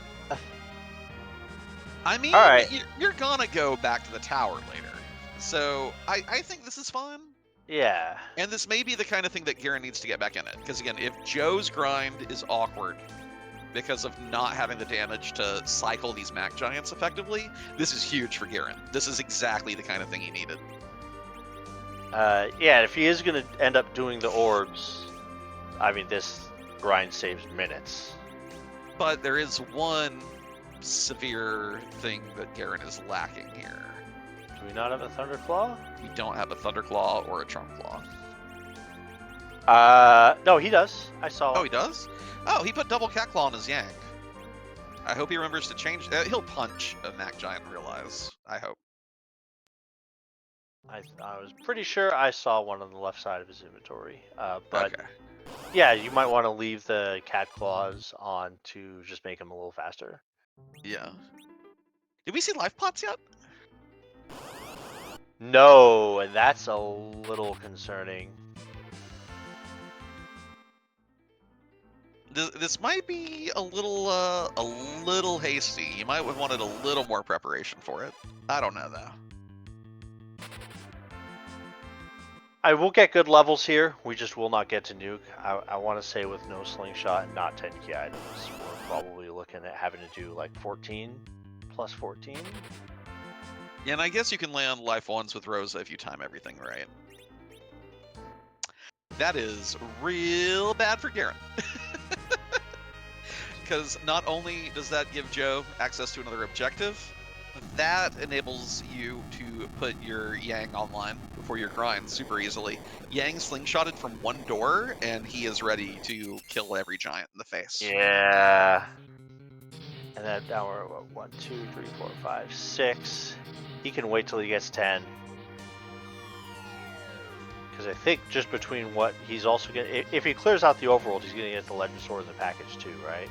mean, all right. You're gonna go back to the tower later. So I think this is fine. Yeah. And this may be the kind of thing that Guerin needs to get back in it. Because again, if Joe's grind is awkward because of not having the damage to cycle these Mac Giants effectively, this is huge for Guerin. This is exactly the kind of thing he needed. Yeah, if he is going to end up doing the orbs, I mean, this grind saves minutes. But there is one severe thing that Guerin is lacking here. Do we not have a Thunderclaw? We don't have a Thunderclaw or a Trump Claw. No, he does. I saw. Oh, he does? Oh, he put double Cat Claw on his Yang. I hope he remembers to change. He'll punch a Mac Giant and realize. I hope. I was pretty sure I saw one on the left side of his inventory. But okay. Yeah, you might want to leave the Cat Claws on to just make him a little faster. Yeah. Did we see life pots yet? No, and that's a little concerning. This might be a little hasty. You might have wanted a little more preparation for it. I don't know though. I will get good levels here. We just will not get to nuke. I want to say with no slingshot and not 10 key items, we're probably looking at having to do like 14 plus 14. Yeah, and I guess you can land life ones with Rosa if you time everything right. That is real bad for Guerin. Because not only does that give Joe access to another objective, that enables you to put your Yang online before your grind super easily. Yang slingshotted from one door, and he is ready to kill every giant in the face. Yeah. And then now we're at 1, 2, 3, 4, 5, 6. He can wait till he gets 10. Because I think just between what he's also getting, if he clears out the overworld, he's going to get the Legend Sword in the package too, right?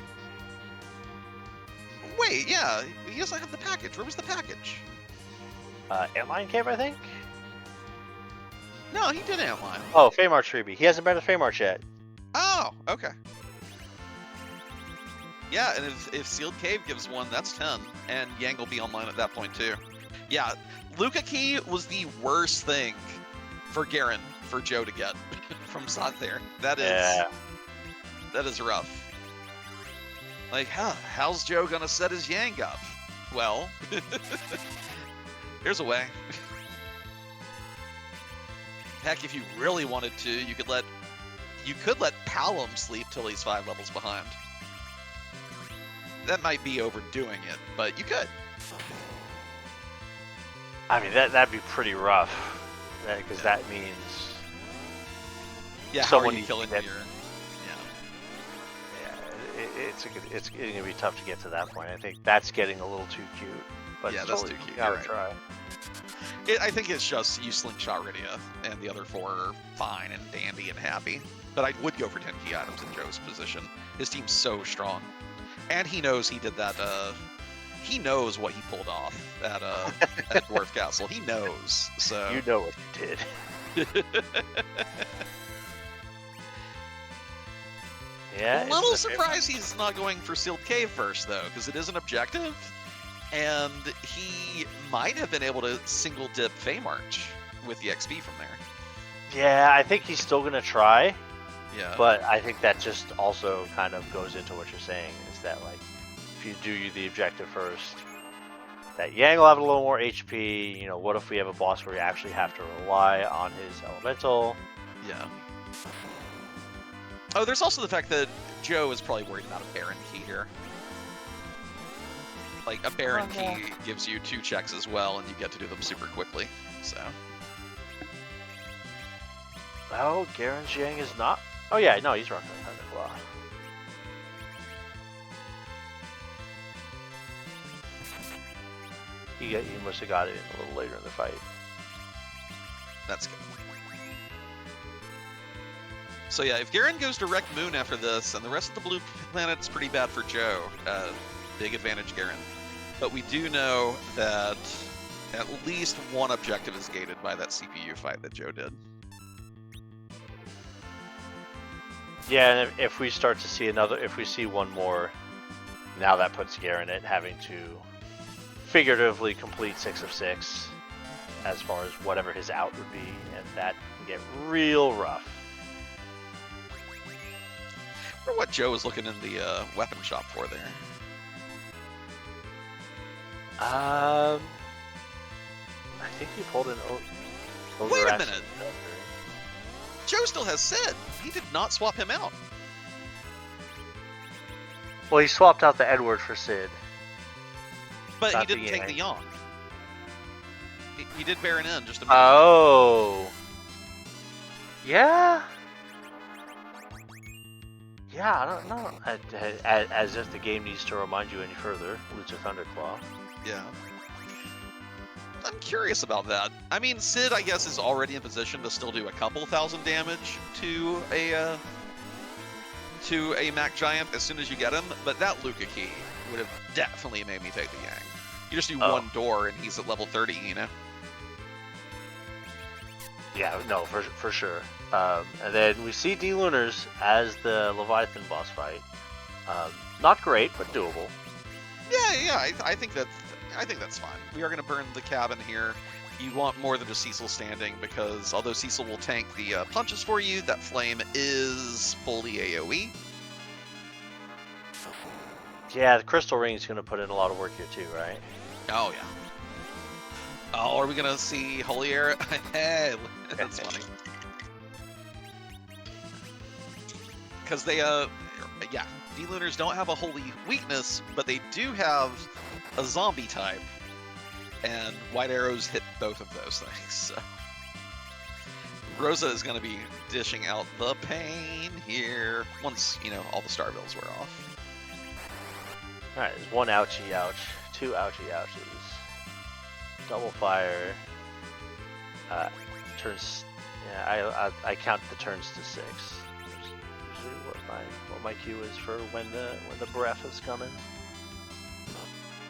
Wait, yeah, he doesn't have the package. Where was the package? Antline Cave, I think? No, he did Antline. Oh, Feymarch freebie. He hasn't been to Feymarch yet. Oh, okay. Yeah, and if Sealed Cave gives one, that's 10. And Yang will be online at that point too. Yeah, Luca Key was the worst thing for Guerin for Joe to get from Zot there. That is rough. Like, how's Joe gonna set his Yang up? Well, here's a way. Heck, if you really wanted to, you could let Palom sleep till he's 5 levels behind. That might be overdoing it, but you could. I mean, that'd be pretty rough, because that means someone how are you killing your it's going to be tough to get to that point. I think that's getting a little too cute. But yeah, that's too cute. Gotta right. try. I think it's just you slingshot Rydia, and the other 4 are fine and dandy and happy. But I would go for 10 key items in Joe's position. His team's so strong, and he knows he did that. He knows what he pulled off at Dwarf Castle. He knows. So you know what he did. Yeah. A little surprised he's not going for Sealed Cave first, though, because it is an objective, and he might have been able to single dip Feymarch with the XP from there. Yeah, I think he's still going to try. Yeah. But I think that just also kind of goes into what you're saying, is that, like, if you do the objective first, that Yang will have a little more HP. You know, what if we have a boss where we actually have to rely on his elemental? Yeah. Oh, there's also the fact that Joe is probably worried about a Baron key here. Like, a Baron key gives you 2 checks as well, and you get to do them super quickly, so. Oh, Guerin's Yang is not... Oh yeah, no, he's rocking a Thunderclaw. He must have got it a little later in the fight. That's good. So yeah, if Guerin goes direct Moon after this, and the rest of the blue planet's pretty bad for Joe, big advantage Guerin. But we do know that at least one objective is gated by that CPU fight that Joe did. Yeah, and if we start to see if we see one more, now that puts Guerin at having to figuratively complete 6 of 6 as far as whatever his out would be, and that can get real rough. I wonder what Joe was looking in the weapon shop for there. I think he pulled an Wait a minute! Joe still has Sid. He did not swap him out. Well, he swapped out the Edward for Sid. But he didn't take the Yang. He did Baron in just a minute. Oh. Yeah. Yeah, I don't know. As if the game needs to remind you any further. Lucha Thunderclaw. Yeah. I'm curious about that. I mean, Sid, I guess, is already in position to still do a couple thousand damage to a Mac Giant as soon as you get him, but that Luca key would have definitely made me take the Yang. You just do one door and he's at level 30, you know? Yeah, no, for sure. And then we see D-Lunars as the Leviathan boss fight. Not great, but doable. Yeah, I think that's fine. We are going to burn the cabin here. You want more than just Cecil standing, because although Cecil will tank the punches for you, that flame is fully AoE. Yeah, the Crystal Ring is going to put in a lot of work here too, right? Oh, yeah. Oh, are we going to see Holy Air? Hey, that's funny. Because they, D-Lunars don't have a holy weakness, but they do have a zombie type, and White Arrows hit both of those things, so. Rosa is going to be dishing out the pain here once, all the Starbills wear off. Alright, there's one ouchie ouch, 2 ouchie ouches. Double fire. Turns, yeah, I count the turns to 6. Usually what my cue is for when the breath is coming.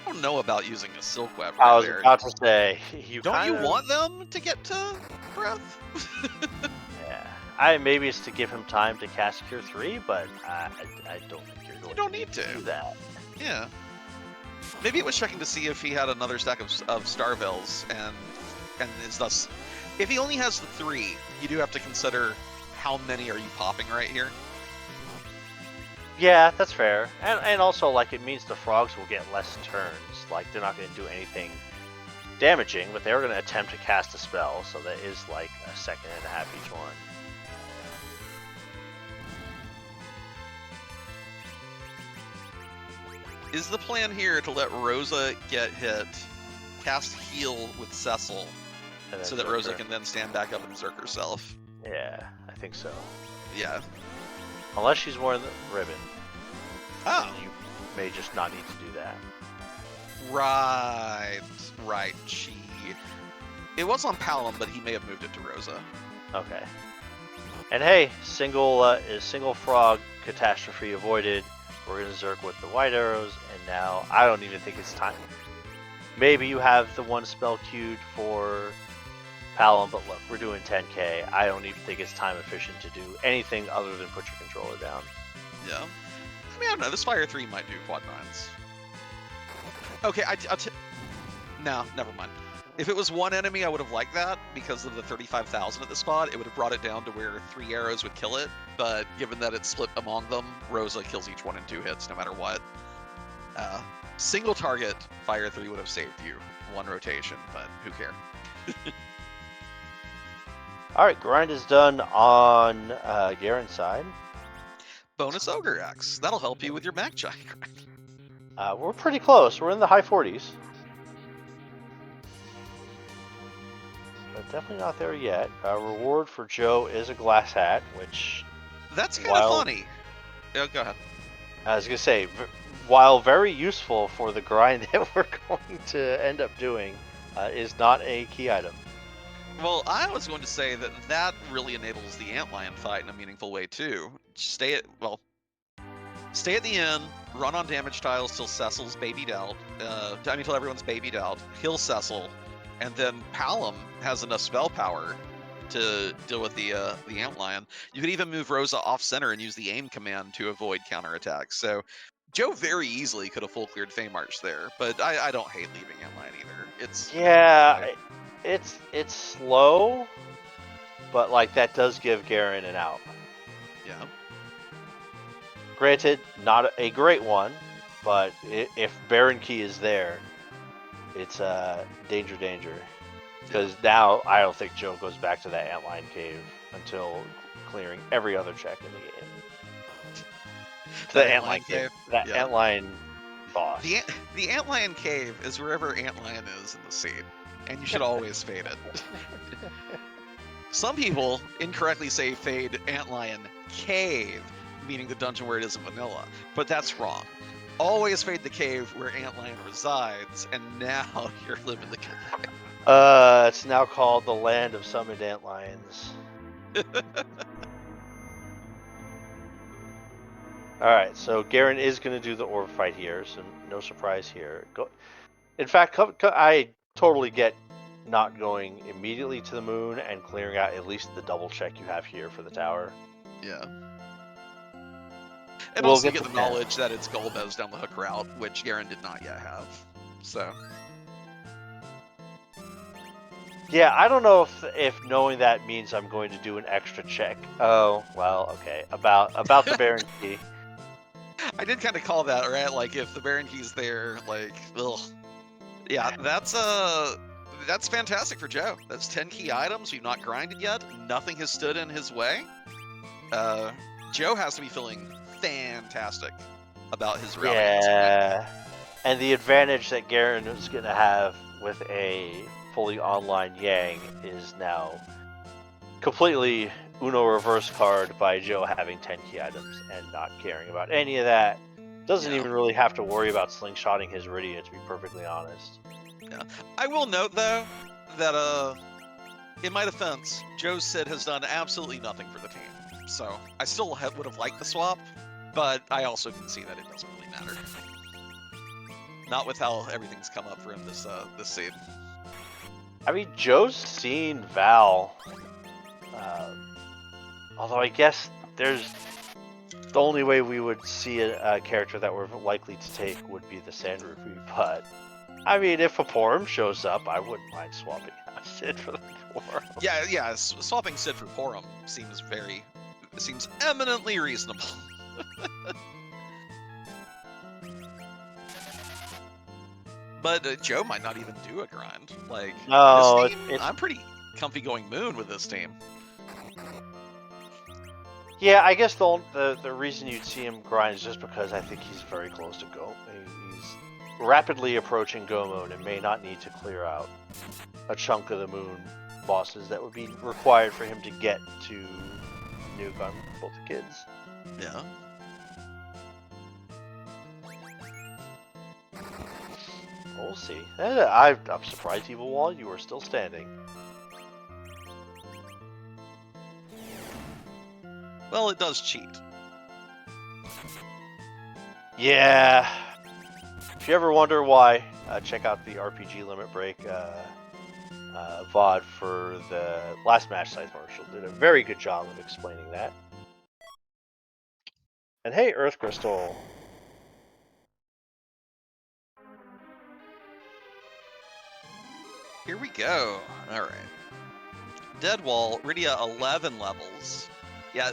I don't know about using a silk web. I was about to say, you want them to get to breath? Yeah, maybe it's to give him time to cast Cure 3, but I don't think you're going to do that. Yeah. Maybe it was checking to see if he had another stack of Starbills, and is thus If he only has the 3, you do have to consider how many are you popping right here. Yeah, that's fair. And also, like, it means the frogs will get less turns. Like, they're not going to do anything damaging, but they're going to attempt to cast a spell, so that is like a second and a half each one. Is the plan here to let Rosa get hit, cast heal with Cecil, so that Rosa can then stand back up and Zerk herself? Yeah, I think so. Yeah. Unless she's wearing the ribbon. Oh. You may just not need to do that. Right. It was on Palom, but he may have moved it to Rosa. Okay. And hey, single frog catastrophe avoided. We're gonna Zerk with the white arrows, and now I don't even think it's time. Maybe you have the one spell queued for Palom, but look, we're doing 10k. I don't even think it's time efficient to do anything other than put your controller down. Yeah. I mean, I don't know. This Fire 3 might do quad 9s. Okay, no, never mind. If it was one enemy, I would have liked that because of the 35,000 at the spot. It would have brought it down to where 3 arrows would kill it. But given that it's split among them, Rosa kills each one in 2 hits, no matter what. Single target Fire 3 would have saved you 1 rotation, but who cares? All right, grind is done on Guerin's side. Bonus Ogre X. That'll help you with your Magi grind. We're pretty close. We're in the high 40s. But definitely not there yet. Reward for Joe is a glass hat, which... That's kind of funny. Oh, go ahead. I was going to say, while very useful for the grind that we're going to end up doing, is not a key item. Well, I was going to say that really enables the Antlion fight in a meaningful way, too. Stay at the inn, run on damage tiles till Cecil's babied out. Till everyone's babied out. Heal Cecil, and then Palom has enough spell power to deal with the Antlion. You could even move Rosa off center and use the aim command to avoid counterattacks. So Joe very easily could have full cleared Feymarch there, but I don't hate leaving Antlion either. It's slow, but like that does give Guerin an out. Yeah. Granted, not a great one, but if Baron Key is there, it's danger. Because now I don't think Joe goes back to that Antlion cave until clearing every other check in the game. The Antlion cave. That Antlion boss. The Antlion cave is wherever Antlion is in the scene, and you should always fade it. Some people incorrectly say fade Antlion cave, meaning the dungeon where it is in vanilla, but that's wrong. Always fade the cave where Antlion resides, and now you're living the cave. It's now called the Land of Summoned Antlions. Alright, so Guerin is going to do the orb fight here, so no surprise here. In fact, I totally get not going immediately to the moon and clearing out at least the double check you have here for the tower. Yeah. And we'll also get the knowledge that it's Golbez down the hook route, which Guerin did not yet have. So... Yeah, I don't know if knowing that means I'm going to do an extra check. Oh, well, okay. About the Baron Key. I did kind of call that, right? Like, if the Baron Key's there, like, ugh. Yeah, that's fantastic for Joe. That's 10 key items. We've not grinded yet. Nothing has stood in his way. Joe has to be feeling fantastic about his routing. Yeah, and the advantage that Guerin is going to have with a fully online Yang is now completely Uno reverse card by Joe having 10 key items and not caring about any of that. Doesn't even really have to worry about slingshotting his Rydia, to be perfectly honest. Yeah. I will note, though, that in my defense, Joe's Sid has done absolutely nothing for the team. So I still would have liked the swap, but I also can see that it doesn't really matter. Not with how everything's come up for him this seed. I mean, Joe's seen Val, although I guess there's the only way we would see a character that we're likely to take would be the Sand Rupee, but I mean, if a Porum shows up, I wouldn't mind swapping out Sid for the world. Yeah. Swapping Sid for Porum seems eminently reasonable. But Joe might not even do a grind. Like, No, this team, I'm pretty comfy going Moon with this team. Yeah, I guess the reason you'd see him grind is just because I think he's very close to go. He's rapidly approaching Go Mode and may not need to clear out a chunk of the Moon bosses that would be required for him to get to nuke on both the kids. Yeah. We'll see. I'm surprised, Evil Wall, you are still standing. Well, it does cheat. Yeah. If you ever wonder why, check out the RPG Limit Break VOD for the last match. Scythe Marshall did a very good job of explaining that. And hey, Earth Crystal. Here we go. All right. Dead Wall, Rydia 11 levels. Yeah.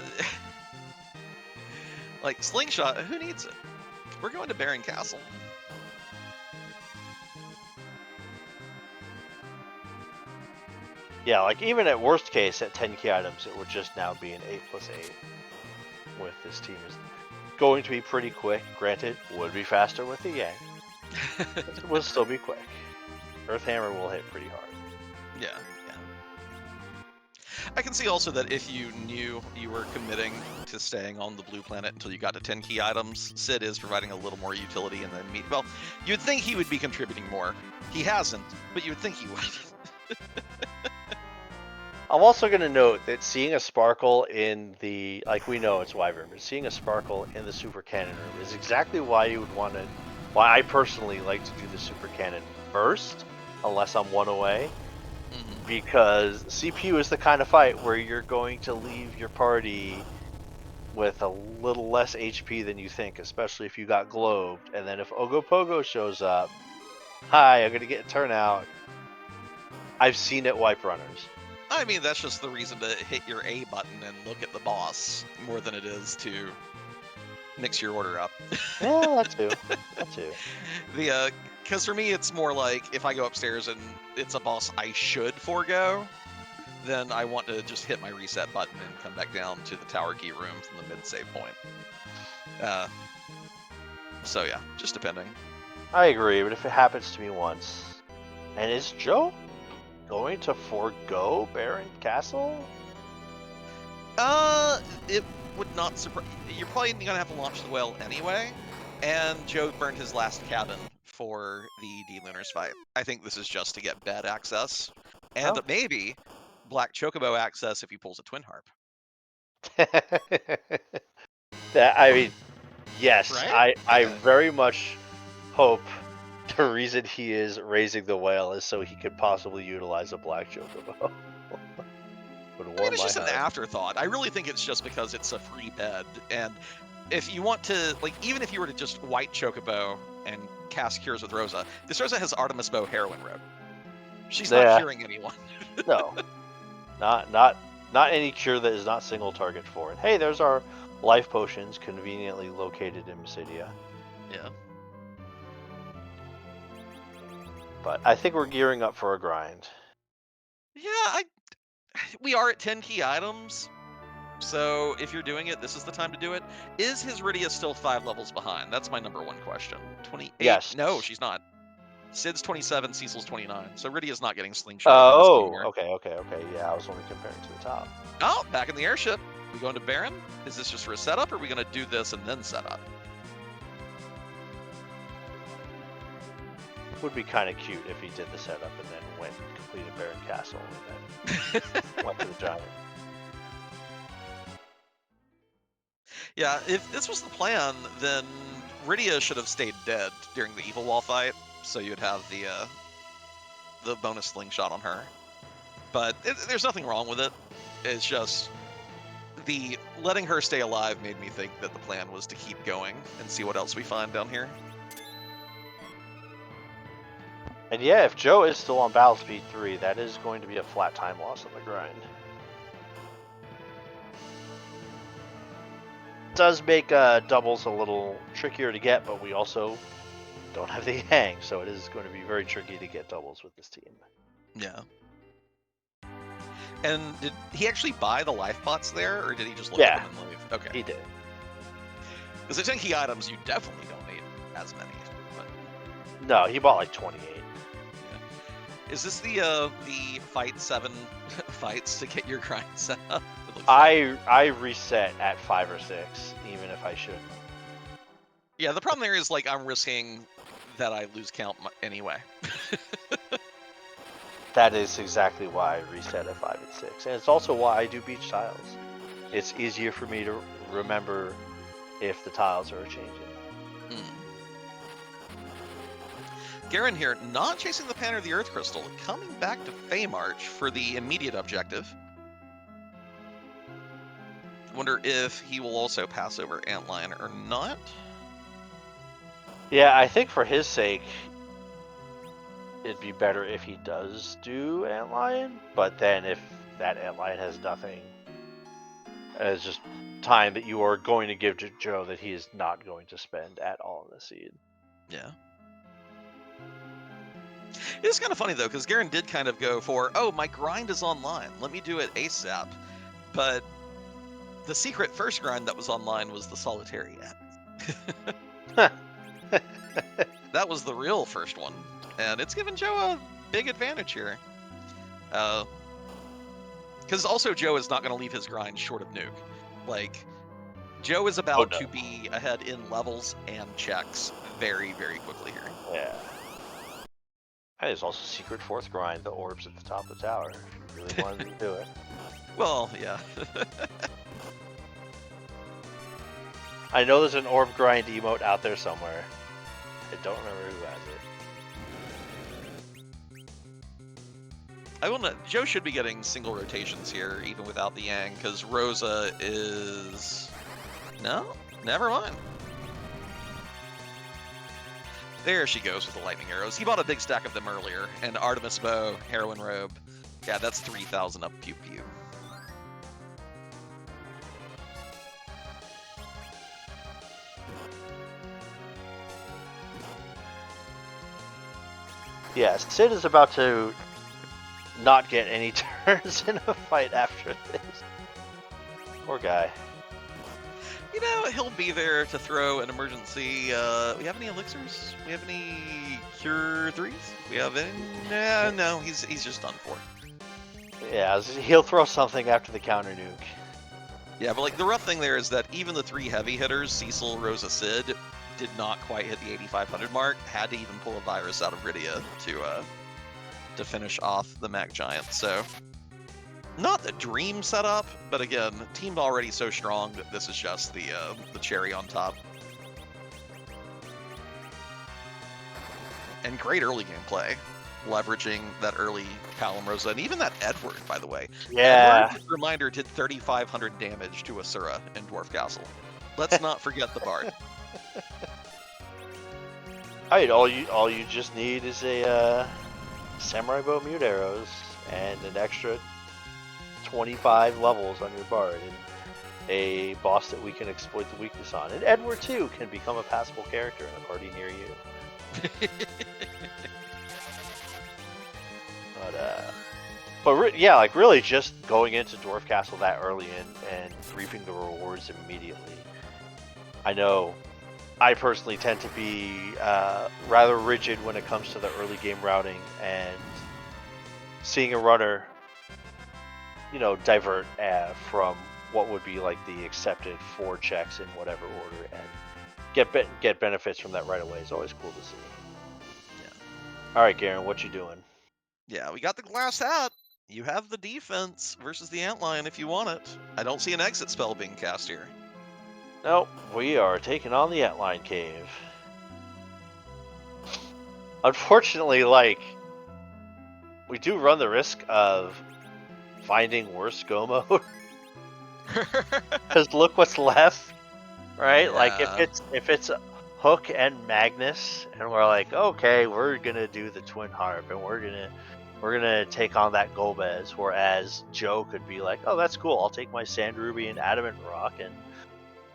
Like, Slingshot, who needs it? We're going to Baron Castle. Yeah, like even at worst case, at 10 key items, it would just now be an 8+8 with this team. Is going to be pretty quick. Granted, would be faster with the Yang. It will still be quick. Earthhammer will hit pretty hard. Yeah. I can see also that if you knew you were committing to staying on the blue planet until you got to 10 key items, Sid is providing a little more utility, and then well, you'd think he would be contributing more. He hasn't, but you'd think he would. I'm also going to note that seeing a sparkle in the, like we know it's Wyvern, but seeing a sparkle in the super cannon room is exactly why you would want to, why I personally like to do the super cannon first, unless I'm one away. Because CPU is the kind of fight where you're going to leave your party with a little less HP than you think, especially if you got globed. And then if Ogopogo shows up, hi, I'm going to get a turnout. I've seen it wipe runners. I mean, that's just the reason to hit your A button and look at the boss more than it is to mix your order up. Yeah, that too. That too. Because for me, it's more like if I go upstairs and it's a boss I should forego, then I want to just hit my reset button and come back down to the tower key room from the mid-save point. So yeah, just depending. I agree, but if it happens to me once, and is Joe going to forego Baron Castle? It would not surprise. You're probably gonna have to launch the well anyway, and Joe burned his last cabin for the D-Lunars fight. I think this is just to get bed access, and maybe Black Chocobo access if he pulls a Twin Harp. That, I mean, yes, right? I very much hope the reason he is raising the whale is so he could possibly utilize a Black Chocobo. It's just an afterthought. I really think it's just because it's a free bed, and if you want to, like, even if you were to just white Chocobo and cast Cures with Rosa, this Rosa has Artemis Bow Heroin Rope. She's not curing anyone. No, not any cure that is not single target for it. Hey, there's our life potions conveniently located in Mysidia. Yeah. But I think we're gearing up for a grind. Yeah, we are at 10 key items, so if you're doing it, this is the time to do it. Is his Rydia still 5 levels behind? That's my number one question. 28? Yes. No, she's not. Sid's 27, Cecil's 29, so Rydia's not getting slingshot. Okay. Yeah, I was only comparing to the top. Oh, back in the airship. We going to Baron? Is this just for a setup, or are we going to do this and then set up? Would be kind of cute if he did the setup and then went and completed Baron Castle and then went to the Giant. Yeah, if this was the plan, then Rydia should have stayed dead during the Evil Wall fight, so you'd have the bonus slingshot on her. But there's nothing wrong with it. It's just the letting her stay alive made me think that the plan was to keep going and see what else we find down here. And yeah, if Joe is still on battle speed 3, that is going to be a flat time loss on the grind. It does make doubles a little trickier to get, but we also don't have the hang, so it is going to be very tricky to get doubles with this team. Yeah. And did he actually buy the life pots there, or did he just look Yeah, at them and leave? Okay. he did. Because the 10 key items, you definitely don't need as many. But No, he bought like 28. is this the fight 7 fights to get your grind set up? It looks I reset at 5 or 6, even if I shouldn't. Yeah, the problem there is like I'm risking that I lose count anyway. That is exactly why I reset at 5 and 6. And it's also why I do beach tiles. It's easier for me to remember if the tiles are changing. Guerin here, not chasing the Pan or the Earth Crystal, coming back to Feymarch for the immediate objective. Wonder if he will also pass over Antlion or not. Yeah, I think for his sake, it'd be better if he does do Antlion, but then if that Antlion has nothing, it's just time that you are going to give to Joe that he is not going to spend at all in the seed. Yeah. It's kind of funny though, because Guerin did kind of go for, oh, my grind is online, let me do it ASAP. But the secret first grind that was online was the Solitary app. That was the real first one, and it's given Joe a big advantage here. Because also Joe is not going to leave his grind short of nuke. Like, Joe is about to be ahead in levels and checks very, very quickly here. Yeah. And there's also secret fourth grind, the orbs at the top of the tower, if you really wanted to do it. Well, yeah. I know there's an orb grind emote out there somewhere. I don't remember who has it. I will not. Joe should be getting single rotations here, even without the Yang, because Rosa is... No? Never mind. There she goes with the lightning arrows. He bought a big stack of them earlier, and Artemis Bow, Heroine Robe. Yeah, that's 3,000 up pew pew. Yeah, Sid is about to not get any turns in a fight after this. Poor guy. You know, he'll be there to throw an emergency. We have any elixirs? We have any cure 3s? We have any? No, he's just done for. Yeah, he'll throw something after the counter nuke. Yeah, but like the rough thing there is that even the 3 heavy hitters, Cecil, Rosa, Sid, did not quite hit the 8,500 mark. Had to even pull a virus out of Rydia to finish off the Mech Giant. So not the dream setup, but again, team already so strong that this is just the cherry on top. And great early game play, leveraging that early Callum Rosa, and even that Edward, by the way. Yeah. Edward, reminder, did 3,500 damage to Asura in Dwarf Castle. Let's not forget the Bard. Alright, all you just need is a Samurai Bow Mute Arrows and an extra 25 levels on your Bard, and a boss that we can exploit the weakness on. And Edward too can become a passable character in a party near you. But yeah, like really just going into Dwarf Castle that early and reaping the rewards immediately. I know I personally tend to be rather rigid when it comes to the early game routing, and seeing a runner, you know, divert from what would be like the accepted 4 checks in whatever order and get benefits from that right away is always cool to see. Yeah. All right, Guerin, what you doing? Yeah, we got the glass hat. You have the defense versus the Antlion if you want it. I don't see an exit spell being cast here. Nope, we are taking on the Antlion Cave. Unfortunately, like, we do run the risk of finding worse go mode. Because look what's left, right? Yeah. Like if it's Hook and Magnus, and we're like, okay, we're gonna do the Twin Harp, and we're gonna take on that Golbez. Whereas Joe could be like, oh, that's cool. I'll take my Sand Ruby and Adamant Rock and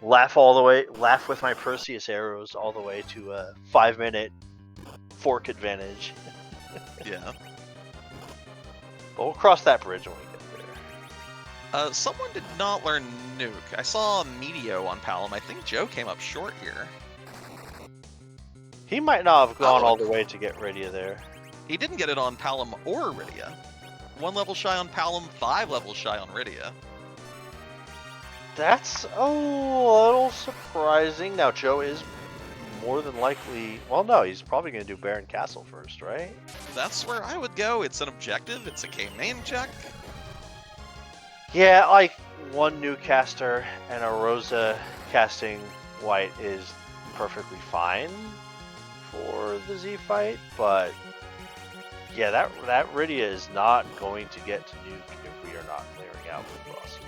laugh with my Perseus arrows all the way to a 5-minute fork advantage. Yeah. But we'll cross that bridge when we get there. Someone did not learn Nuke. I saw Meteo on Palom. I think Joe came up short here. He might not have gone all the way to get Rydia there. He didn't get it on Palom or Rydia. 1 level shy on Palom, 5 levels shy on Rydia. That's a little surprising. Now, Joe is more than likely... Well, no, he's probably going to do Baron Castle first, right? That's where I would go. It's an objective. It's a K main check. Yeah, like one new caster and a Rosa casting white is perfectly fine for the Z fight, but yeah, that Rydia is not going to get to nuke if we are not clearing out the bosses.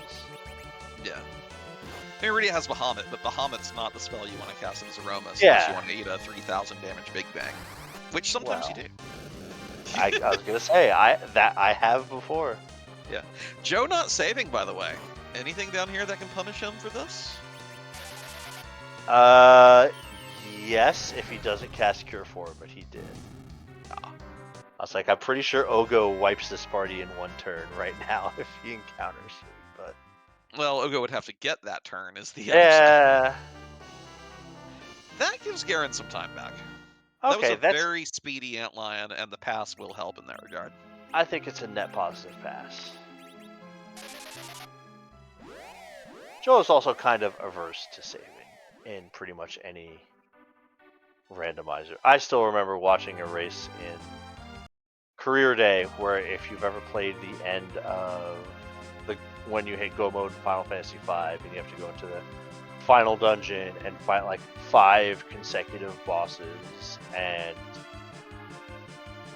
Yeah. I mean, Rydia has Bahamut, but Bahamut's not the spell you want to cast as Aroma, so Yeah. you want to eat a 3,000 damage Big Bang, which sometimes you do. I was gonna say I have before. Yeah. Joe not saving, by the way. Anything down here that can punish him for this? Yes, if he doesn't cast Cure 4, but he did. Ah. I was like, I'm pretty sure Ogo wipes this party in one turn right now if he encounters it, but... Well, Ogo would have to get that turn, is the Yeah. That gives Guerin some time back. Okay, that was a very speedy Antlion, and the pass will help in that regard. I think it's a net positive pass. Joe is also kind of averse to saving in pretty much any randomizer. I still remember watching a race in Career Day where if you've ever played the end of when you hit Go mode in Final Fantasy V and you have to go into the final dungeon and fight like 5 consecutive bosses, and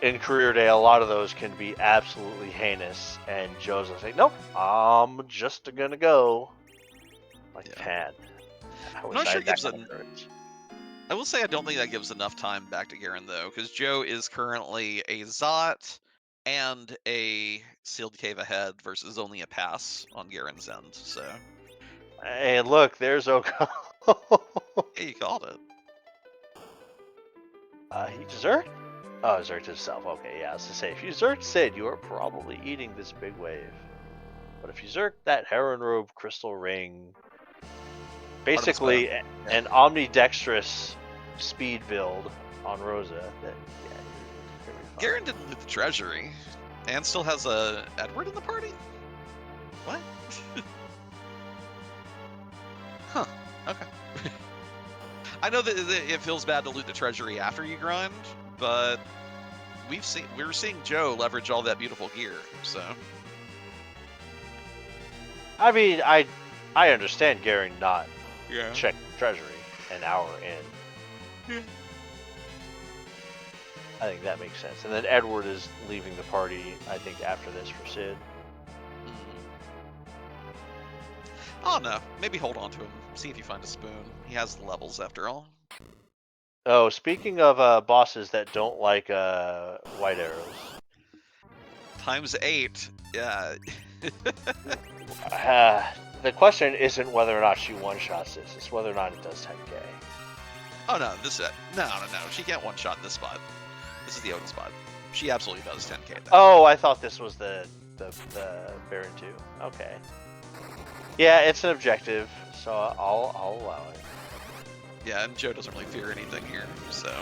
in Career Day a lot of those can be absolutely heinous, and Joe's like, nope, I'm just gonna go. Like, Yeah. man, I'm not sure it gives I will say I don't think that gives enough time back to Guerin, though, because Joe is currently a Zot and a Sealed Cave ahead versus only a pass on Guerin's end, so... And look, there's Ogo. Yeah, you called it. He Zerked? Oh, Zerked himself. Okay, yeah, I was to say, if you Zerked Sid, you are probably eating this big wave. But if you Zerked that Heron Robe Crystal Ring, basically an omnidextrous speed build on Rosa, then yeah, Guerin didn't loot the treasury, and still has a Edward in the party? What? Huh, okay. I know that it feels bad to loot the treasury after you grind, but we're seeing Joe leverage all that beautiful gear, so... I mean, I understand Guerin not check treasury an hour in. Yeah. I think that makes sense. And then Edward is leaving the party, I think, after this for Sid. Oh no, maybe hold on to him. See if you find a spoon. He has the levels after all. Oh, speaking of bosses that don't like white arrows. ×8. Yeah. The question isn't whether or not she one-shots this. It's whether or not it does 10k. Oh no, no. She can't one-shot this spot. This is the Odin spot. She absolutely does 10k. Then. Oh, I thought this was the Baron 2. Okay. Yeah, it's an objective, so I'll allow it. Yeah, and Joe doesn't really fear anything here, so...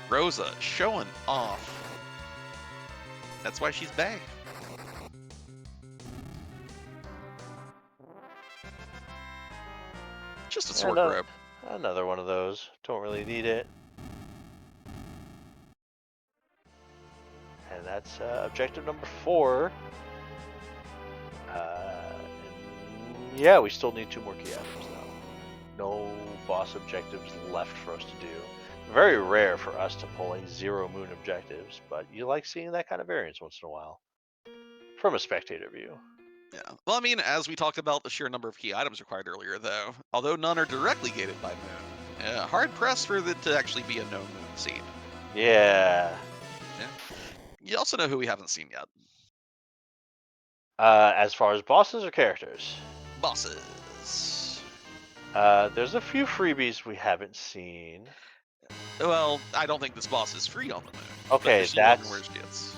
Rosa, showing off. That's why she's bae. Just a sword grab. Another one of those. Don't really need it. And that's objective number 4. Yeah, we still need 2 more key items now. No boss objectives left for us to do. Very rare for us to pull a 0 moon objectives, but you like seeing that kind of variance once in a while. From a spectator view. Yeah. Well, I mean, as we talked about the sheer number of key items required earlier, though, although none are directly gated by moon, Yeah, hard pressed for it to actually be a no moon seed. Yeah. You also know who we haven't seen yet. As far as bosses or characters, Bosses. there's a few freebies we haven't seen. Well, I don't think this boss is free on the moon. But Okay, is she one where that's she gets?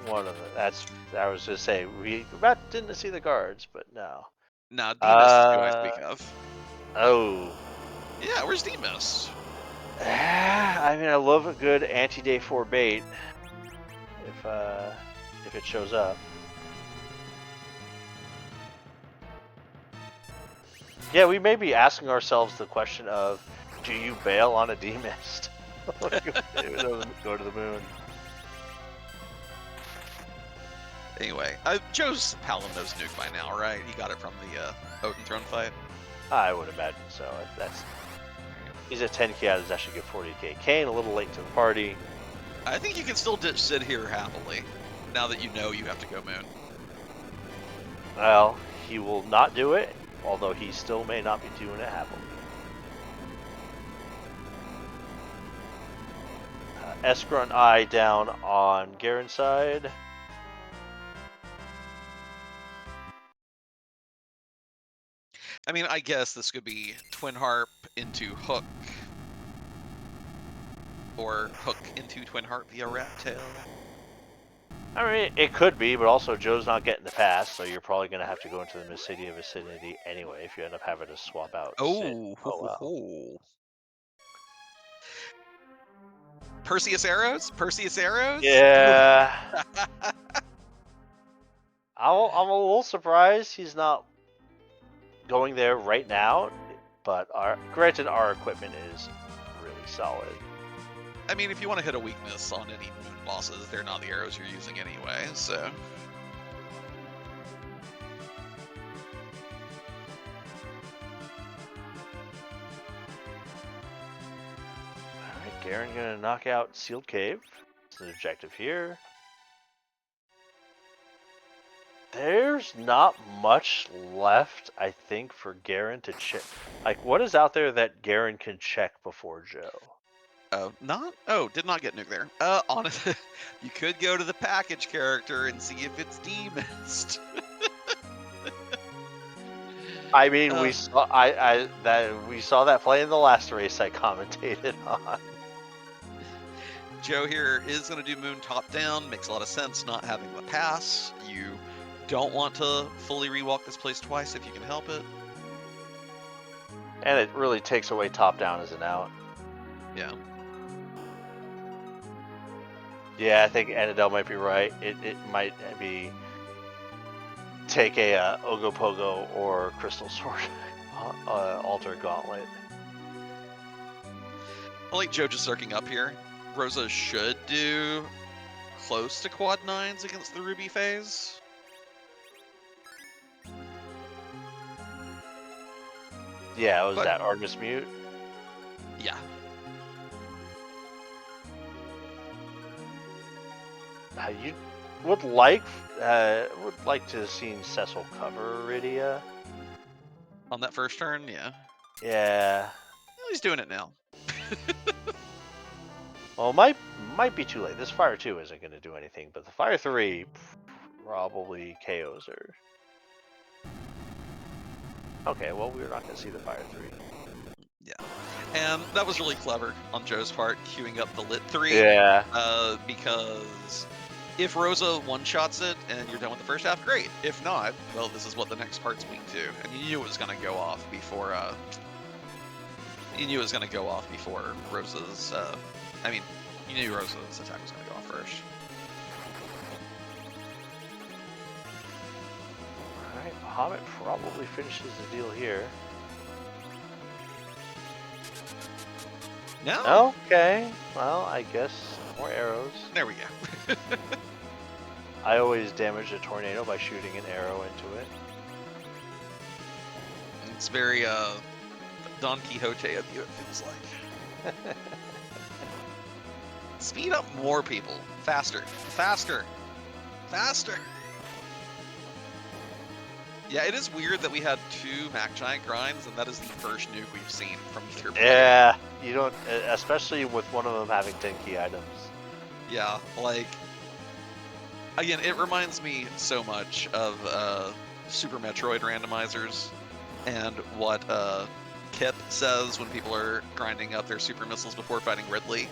one of the. I was gonna say we about didn't see the guards, but no. Nah, D-Mist is who I speak of. Oh. Yeah, where's D-Mist? I mean, I love a good anti-day 4 bait. If it shows up. Yeah, we may be asking ourselves the question of, do you bail on a D-Mist? Go to the moon. Anyway, Joe's Paladin knows Nuke by now, right? He got it from the Odin Throne fight. I would imagine so. He's at 10k out of that should get 40k. Kane a little late to the party. I think you can still ditch Sid here happily, now that you know you have to go moon. Well, he will not do it, although he still may not be doing it happily. Esper and I down on Guerin's side. I mean, I guess this could be Twin Harp into Hook, or Hook into Twin Harp via Rat Tail. I mean, it could be, but also Joe's not getting the pass, so you're probably going to have to go into the Mysidia vicinity anyway if you end up having to swap out Sid. Oh, Perseus arrows? Perseus arrows? Yeah. I'm a little surprised he's not going there right now, but granted, our equipment is really solid. I mean, if you want to hit a weakness on any moon bosses, they're not the arrows you're using anyway, so. Alright, Guerin gonna knock out Sealed Cave. It's an objective here. There's not much left, I think, for Guerin to check. Like, what is out there that Guerin can check before Joe? Did not get Nuke there. Honestly, you could go to the package character and see if it's D-Mist. I mean, we saw that play in the last race I commentated on. Joe here is going to do moon top down. Makes a lot of sense not having the pass. You don't want to fully rewalk this place twice if you can help it. And it really takes away top down as an out. Yeah. Yeah, I think Anadel might be right. It might be take a Ogopogo or Crystal Sword Altar Gauntlet. I like Joe just circling up here. Rosa should do close to quad 9s against the Ruby phase. Yeah, was that Artemis Mute? Yeah. You would like to see Cecil cover Iridia. On that first turn, yeah. Yeah. Well, he's doing it now. Well, might be too late. This Fire 2 isn't going to do anything, but the Fire 3 probably KOs her. Okay, well, we're not going to see the Fire 3. Yeah. And that was really clever on Joe's part, queuing up the Lit 3. Yeah. Because if Rosa one-shots it and you're done with the first half, great. If not, well, this is what the next part's weak to. And you knew it was going to go off before... Rosa's... you knew Rosa's attack was going to go off first. Alright, Bahamut probably finishes the deal here. No? Okay, well, I guess more arrows. There we go. I always damage a tornado by shooting an arrow into it. It's very Don Quixote of you, it feels like. Speed up more people. Faster. Faster. Faster. Yeah, it is weird that we had 2 Mac Giant grinds, and that is the first nuke we've seen from either player. Yeah, you don't, especially with one of them having 10 key items. Yeah, like, again, it reminds me so much of Super Metroid randomizers and what Kip says when people are grinding up their super missiles before fighting Ridley,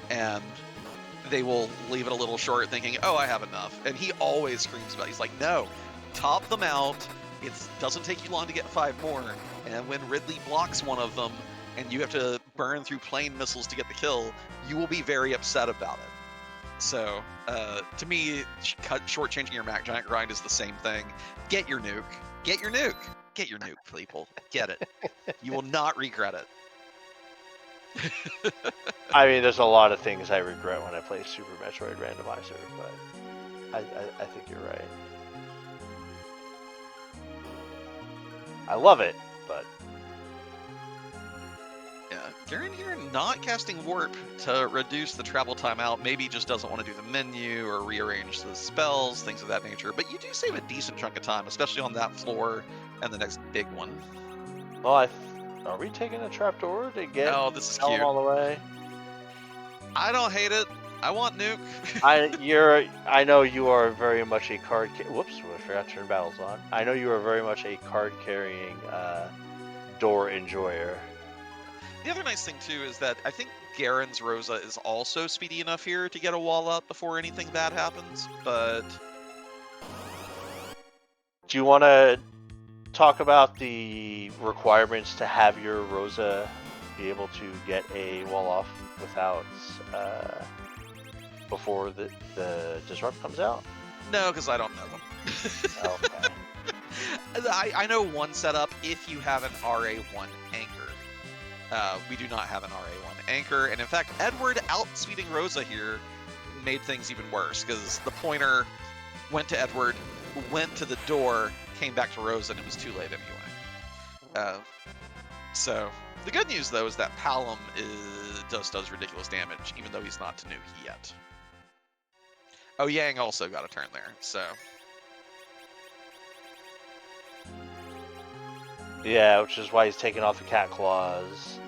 and they will leave it a little short thinking, oh, I have enough. And he always screams about it. He's like, no, top them out. It doesn't take you long to get 5 more. And when Ridley blocks one of them and you have to burn through plane missiles to get the kill, you will be very upset about it. So, to me, shortchanging your Mac Giant grind is the same thing. Get your nuke. Get your nuke. Get your nuke, people. Get it. You will not regret it. I mean, there's a lot of things I regret when I play Super Metroid Randomizer, but I think you're right. I love it, but... Yeah, Guerin here not casting Warp to reduce the travel time out. Maybe just doesn't want to do the menu or rearrange the spells, things of that nature. But you do save a decent chunk of time, especially on that floor and the next big one. Well, are we taking a trapdoor to get this is cute. all the way? I don't hate it. I want nuke. I know you are very much a card. Whoops, I forgot to turn battles on. I know you are very much a card carrying door enjoyer. The other nice thing too is that I think Guerin's Rosa is also speedy enough here to get a wall up before anything bad happens. But do you want to talk about the requirements to have your Rosa be able to get a wall off without before the disrupt comes out? No, because I don't know them. Okay. I know one setup if you have an RA1 anchor. We do not have an RA1 anchor, and in fact, Edward outspeeding Rosa here made things even worse because the pointer went to Edward, went to the door, came back to Rosa, and it was too late anyway. So the good news though is that Palom does ridiculous damage, even though he's not Tanuki yet. Oh, Yang also got a turn there, so. Yeah, which is why he's taking off the cat claws.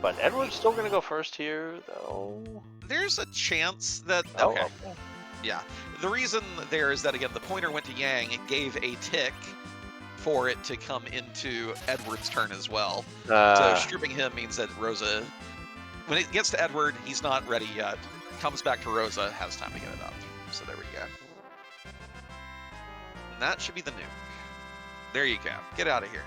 But Edward's still going to go first here, though. There's a chance that... Oh, okay. Yeah. The reason there is that, again, the pointer went to Yang. It gave a tick for it to come into Edward's turn as well. So stripping him means that Rosa... When it gets to Edward, he's not ready yet. Comes back to Rosa, has time to get it up. So there we go. And that should be the nuke. There you go. Get out of here.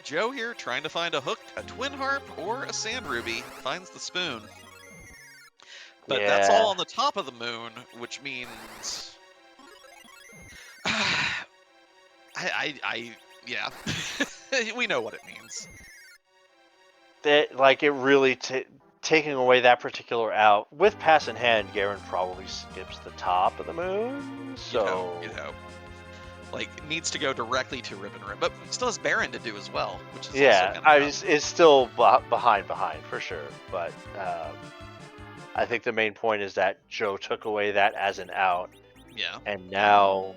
Joe here trying to find a hook, a twin harp, or a sand ruby. Finds the spoon. But that's all on the top of the moon, which means... yeah. We know what it means. That, like, it really... taking away that particular out, with pass in hand, Guerin probably skips the top of the moon, so... You'd hope. Like, needs to go directly to Ribbon Rim, but still has Baron to do as well, which is also kind of it's still behind, for sure, but I think the main point is that Joe took away that as an out. Yeah. And now,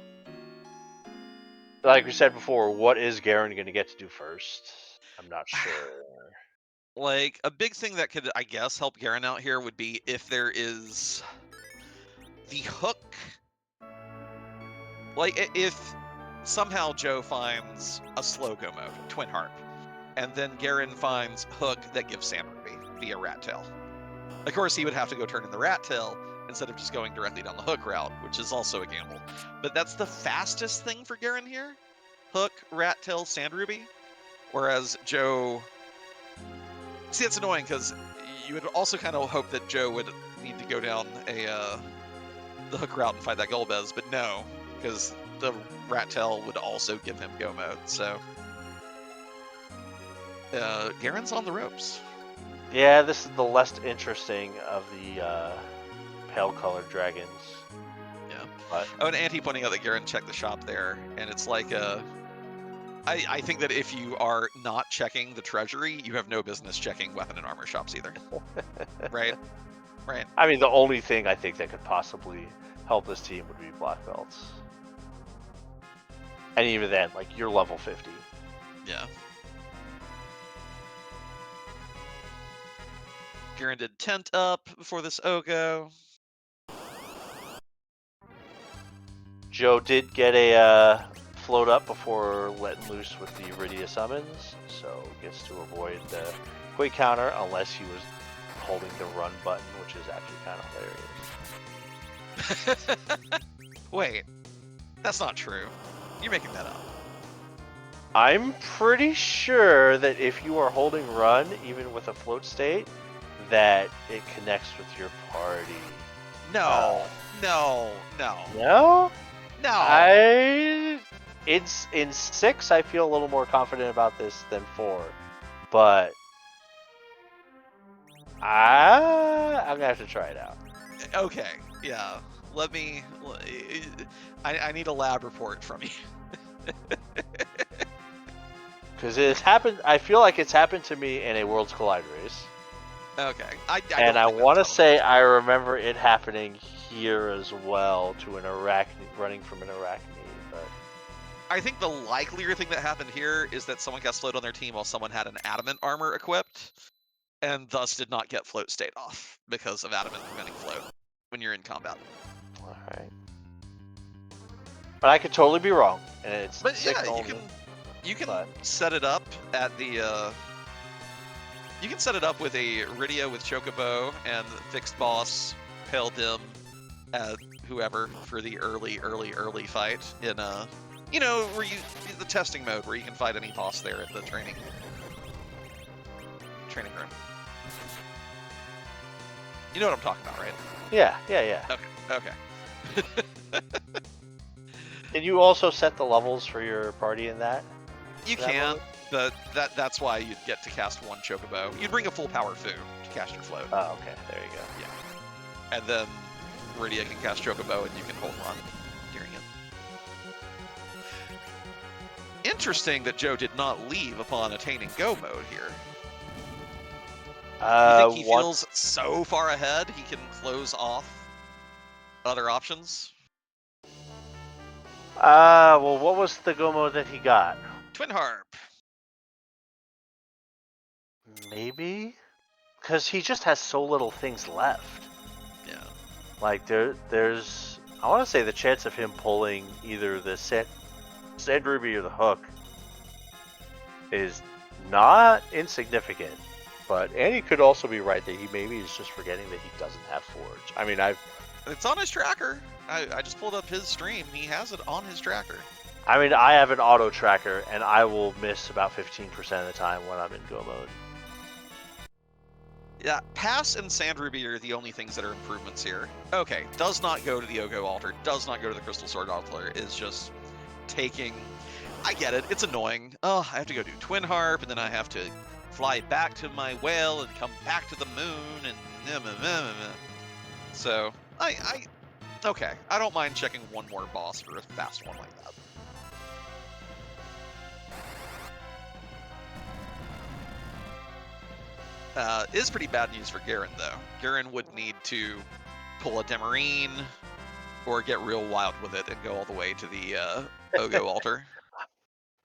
like we said before, what is Guerin going to get to do first? I'm not sure. Like, a big thing that could, I guess, help Guerin out here would be if there is the hook. Like, if somehow Joe finds a slow-go mode, Twin Harp, and then Guerin finds hook that gives Sand Ruby via Rat Tail. Of course, he would have to go turn in the Rat Tail instead of just going directly down the hook route, which is also a gamble. But that's the fastest thing for Guerin here. Hook, Rat Tail, Sand Ruby. Whereas Joe... See, it's annoying because you would also kind of hope that Joe would need to go down the hook route and fight that Golbez, but no, because the Rat Tail would also give him go mode, so... Guerin's on the ropes. Yeah, this is the less interesting of the pale-colored dragons. Yeah. But... Oh, and Anti pointing out that Guerin checked the shop there, and it's like I think that if you are not checking the treasury, you have no business checking weapon and armor shops either. Right? right? I mean, the only thing I think that could possibly help this team would be black belts. And even then, like, you're level 50. Yeah. Guerin did tent up before this Ogo. Joe did get a float up before letting loose with the Iridia summons, so gets to avoid the quick counter unless he was holding the run button, which is actually kind of hilarious. Wait, that's not true. You're making that up. I'm pretty sure that if you are holding run, even with a float state, that it connects with your party. No, no. No? No. In 6, I feel a little more confident about this than 4, but I'm gonna have to try it out. Okay, yeah. I need a lab report from you. Because it's happened. I feel like it's happened to me in a Worlds Collide race. Okay. I want to say I remember it happening here as well to an Arachne, running from an Arachne. But I think the likelier thing that happened here is that someone got float on their team while someone had an adamant armor equipped, and thus did not get float state off because of adamant preventing float when you're in combat. all right. But I could totally be wrong, and it's But 6 yeah, only. you can but- set it up at the. You can set it up with a Iridia with Chocobo and fixed boss, Pale Dim, whoever for the early fight in where the testing mode where you can fight any boss there at the training room. You know what I'm talking about, right? Yeah. Okay. Did you also set the levels for your party in that? You That can, mode? but that's why you'd get to cast one Chocobo. You'd bring a full power Fu to cast your float. Oh, okay. There you go. Yeah. And then Iridia can cast Chocobo and you can hold run during it. Interesting that Joe did not leave upon attaining go mode here. You think he feels so far ahead he can close off other options? Well, what was the go mode that he got? Twin Harp. Maybe? Because he just has so little things left. Yeah. Like, there's... I want to say the chance of him pulling either the Sand Ruby or the Hook is not insignificant. And he could also be right that he maybe is just forgetting that he doesn't have Forge. I mean, It's on his tracker. I just pulled up his stream. He has it on his tracker. I have an auto tracker, and I will miss about 15% of the time when I'm in go mode. Yeah, Pass and Sand Ruby are the only things that are improvements here. Okay, does not go to the Ogo altar, does not go to the Crystal Sword altar, is just taking... I get it, it's annoying. Oh, I have to go do Twin Harp, and then I have to fly back to my whale and come back to the moon, and... So, okay, I don't mind checking one more boss for a fast one like that. Is pretty bad news for Guerin, though. Guerin would need to pull a Demarine or get real wild with it and go all the way to the Ogo altar.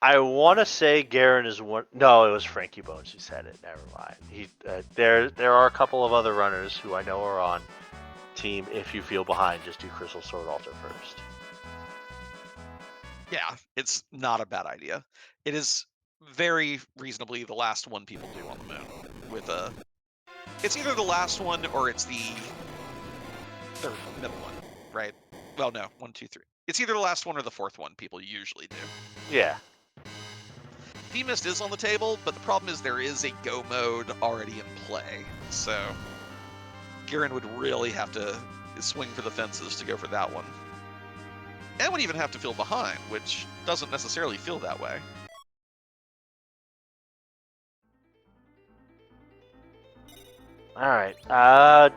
I want to say Guerin is one... No, it was Frankie Bones who said it. Never mind. There are a couple of other runners who I know are on team. If you feel behind, just do Crystal Sword altar first. Yeah, it's not a bad idea. It is very reasonably the last one people do on the moon. It's either the last one or it's the third middle one, right? Well, no, 1, 2, 3. It's either the last one or the fourth one people usually do. Yeah. Femist is on the table, but the problem is there is a go mode already in play, so Guerin would really have to swing for the fences to go for that one. And would even have to feel behind, which doesn't necessarily feel that way. Alright.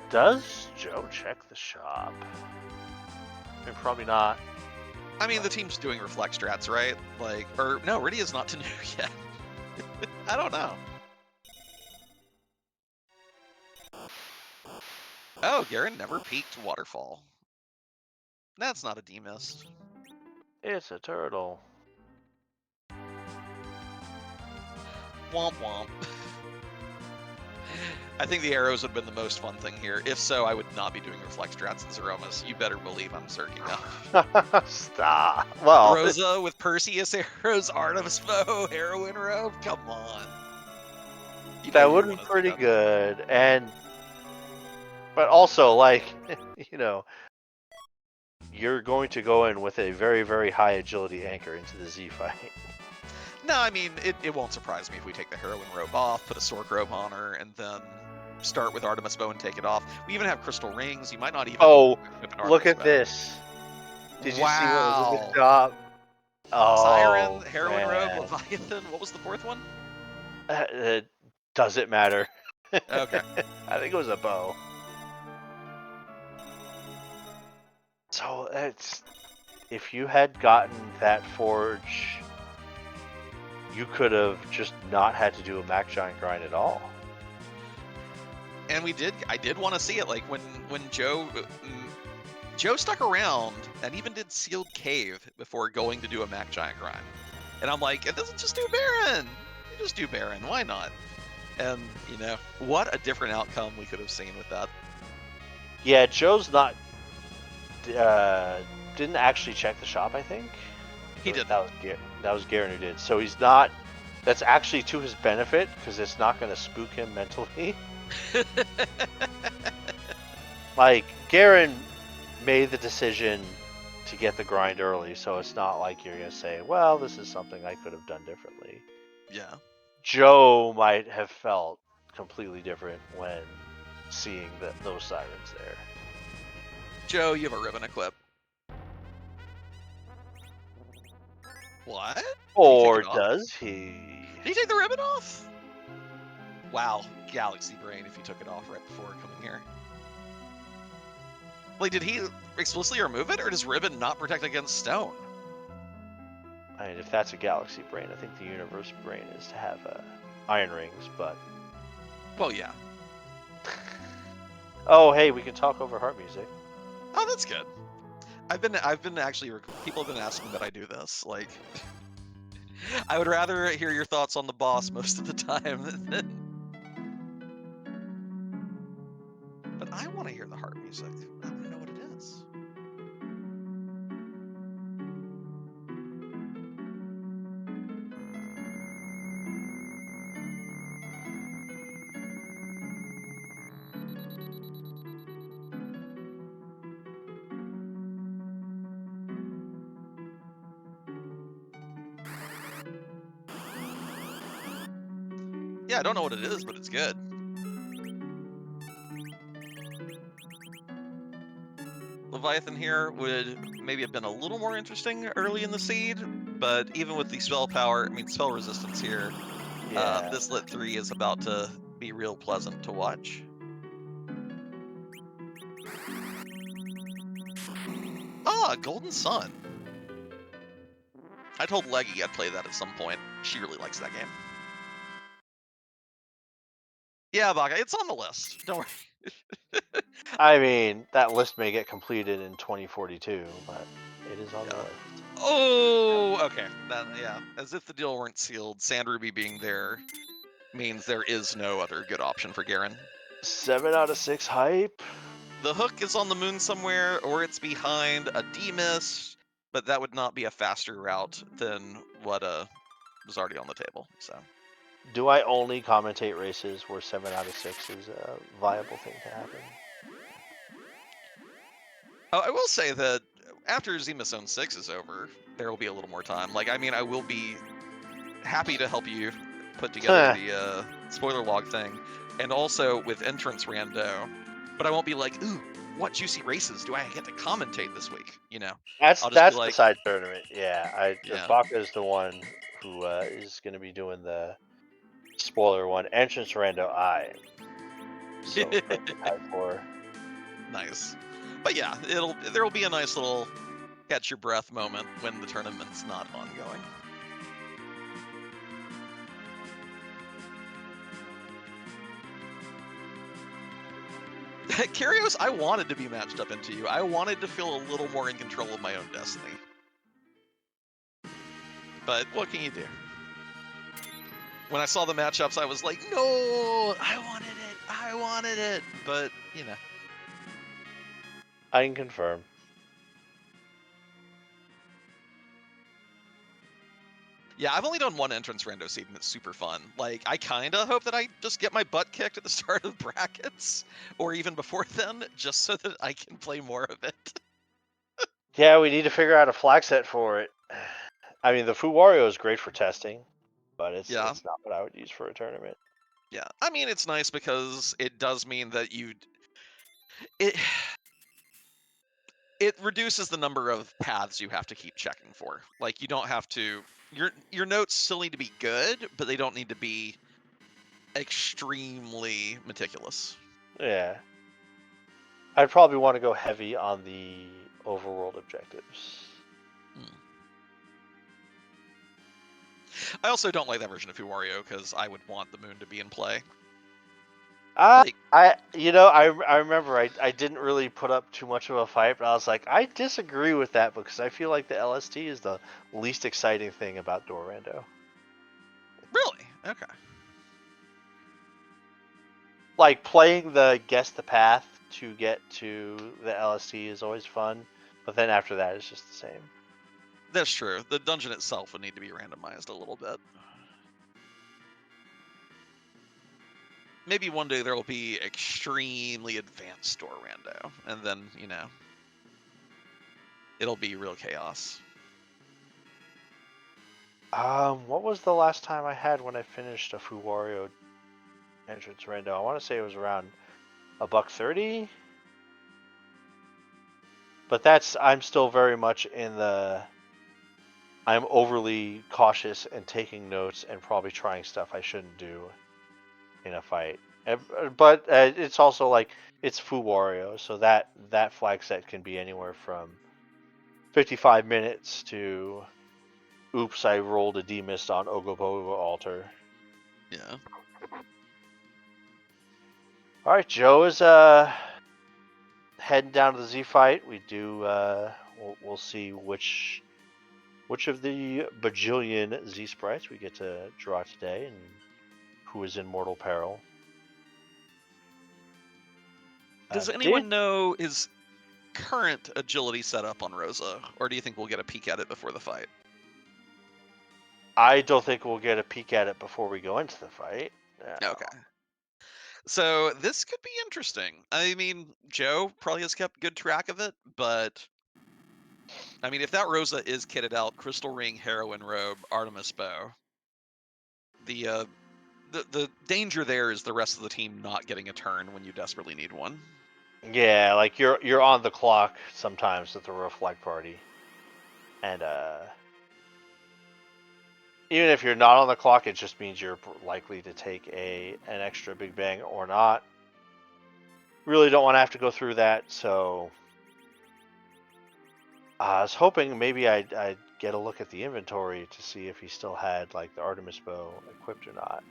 Does Joe check the shop? I mean, probably not. I mean, the team's doing reflect strats, right? No, Iridia's not to new yet. I don't know. Oh, Guerin never peaked Waterfall. That's not a D-mist. It's a turtle. Womp womp. I think the arrows would have been the most fun thing here. If so, I would not be doing Reflect Strats and Zeromas. You better believe I'm circling up. Stop. Well, Rosa with Perseus arrows, Artemis Bow, Heroine Robe. Come on. You know that you would be wanna see pretty that. good, but also like, you know, you're going to go in with a very, very high agility anchor into the Z fight. No, I mean, it won't surprise me if we take the Heroine Robe off, put a Sork Robe on her, and then start with Artemis Bow and take it off. We even have Crystal Rings. You might not even Oh, equip an look Artemis at Bow. this. Did you see what was in the Wow. shop? Siren, Oh, Heroine Robe, man. Leviathan. What was the fourth one? Does it matter? Okay. I think it was a bow. So if you had gotten that forge, you could have just not had to do a Mac Giant grind at all. And I did want to see it, like when Joe stuck around and even did Sealed Cave before going to do a Mac Giant grind. And I'm like, it doesn't just do Baron. You just do Baron. Why not? And, you know, what a different outcome we could have seen with that. Yeah, Joe's not. Didn't actually check the shop, I think. He didn't. That was Guerin who did. So he's not. That's actually to his benefit because it's not going to spook him mentally. Like, Guerin made the decision to get the grind early, so it's not like you're going to say, well, this is something I could have done differently. Yeah. Joe might have felt completely different when seeing those sirens there. Joe, you have a ribbon equip. What? Or does he? Did he take the ribbon off? Wow, Galaxy Brain if he took it off right before coming here. Like, did he explicitly remove it, or does ribbon not protect against stone? I mean, if that's a Galaxy Brain, I think the Universe Brain is to have Iron Rings, but... Well, yeah. Oh, hey, we can talk over heart music. Oh, that's good. I've been actually, people have been asking that I do this. Like, I would rather hear your thoughts on the boss most of the time than... But I want to hear the heart music. I want to know what it is. Yeah, I don't know what it is, but it's good. Leviathan here would maybe have been a little more interesting early in the seed, but even with the spell power, I mean, spell resistance here, Yeah. this Lit 3 is about to be real pleasant to watch. Ah, Golden Sun. I told Leggy I'd play that at some point. She really likes that game. Yeah, Baka, it's on the list. Don't worry. I mean, that list may get completed in 2042, but it is on the list. Oh, okay. Yeah, as if the deal weren't sealed, Sand Ruby being there means there is no other good option for Guerin. 7 out of 6 hype. The hook is on the moon somewhere, or it's behind a D-Mist, but that would not be a faster route than what was already on the table. So, Do I only commentate races where 7 out of 6 is a viable thing to happen? I will say that after Zima Zone 6 is over, there will be a little more time. Like, I mean, I will be happy to help you put together the spoiler log thing, and also with entrance rando, but I won't be like, ooh, what juicy races do I get to commentate this week? You know, That's I'll just be the like, side tournament. Yeah, yeah. Baka is the one who is going to be doing the spoiler one. Entrance rando, I am so freaking hyped for. Nice. But yeah, there will be a nice little catch your breath moment when the tournament's not ongoing. Kyrios, I wanted to be matched up into you. I wanted to feel a little more in control of my own destiny. But what can you do? When I saw the matchups, I was like, no, I wanted it. But, you know. I can confirm. Yeah, I've only done one entrance rando seed, and it's super fun. Like, I kind of hope that I just get my butt kicked at the start of brackets, or even before then, just so that I can play more of it. Yeah, we need to figure out a flag set for it. I mean, the Fu Wario is great for testing, but it's Yeah. not what I would use for a tournament. Yeah, I mean, it's nice because it does mean that it reduces the number of paths you have to keep checking for. Like, you don't have to, your notes still need to be good, but they don't need to be extremely meticulous. Yeah. I'd probably want to go heavy on the overworld objectives. I also don't like that version of Wario because I would want the moon to be in play. I remember I didn't really put up too much of a fight, but I was like, I disagree with that because I feel like the LST is the least exciting thing about Dorando. Really? Okay. Like playing the guess the path to get to the LST is always fun, but then after that it's just the same. That's true. The dungeon itself would need to be randomized a little bit. Maybe one day there will be extremely advanced door rando, and then, it'll be real chaos. What was the last time I had when I finished a Fu Wario entrance rando? I want to say it was around $130. But I'm still very much in the I'm overly cautious and taking notes and probably trying stuff I shouldn't do in a fight. But it's also like it's Fu Wario, so that flag set can be anywhere from 55 minutes to oops, I rolled a D-mist on Ogopogo Altar. Yeah. All right, Joe is heading down to the Z fight. We do we'll see which of the bajillion Z sprites we get to draw today and who is in mortal peril. Does anyone know his current agility setup on Rosa, or do you think we'll get a peek at it before the fight? I don't think we'll get a peek at it before we go into the fight. Okay. So this could be interesting. I mean, Joe probably has kept good track of it, but I mean, if that Rosa is kitted out, Crystal Ring, Heroine Robe, Artemis Bow, the danger there is the rest of the team not getting a turn when you desperately need one. Yeah, like you're on the clock sometimes with the Rough Flag Party, and even if you're not on the clock, it just means you're likely to take an extra Big Bang or not. Really don't want to have to go through that, so I was hoping maybe I'd get a look at the inventory to see if he still had like the Artemis Bow equipped or not.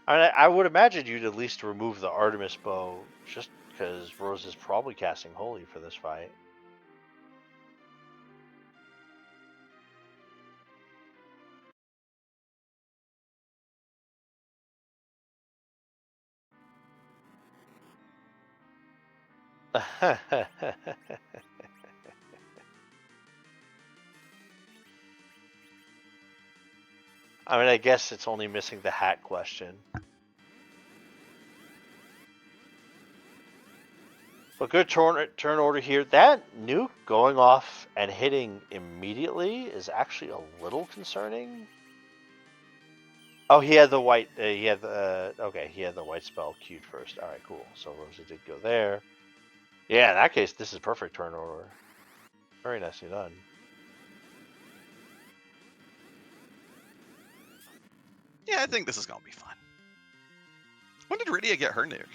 I would imagine you'd at least remove the Artemis Bow just because Rose is probably casting Holy for this fight. I mean, I guess it's only missing the hat question. But good turn order here. That nuke going off and hitting immediately is actually a little concerning. Oh, he had the white. He had the okay. He had the white spell queued first. All right, cool. So Rosa did go there. Yeah, in that case, this is perfect turn order. Very nicely done. Yeah, I think this is gonna be fun. When did Rydia get her nuke?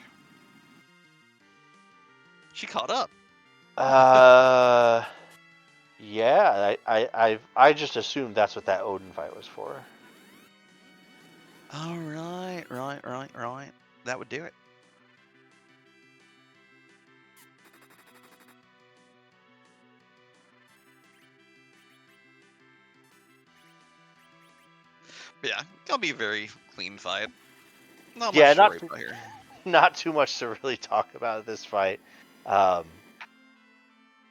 She caught up. Yeah. I just assumed that's what that Odin fight was for. All right. That would do it. Yeah, gonna be a very clean fight. Not Yeah, much to worry about here. not too much to really talk about this fight. Um,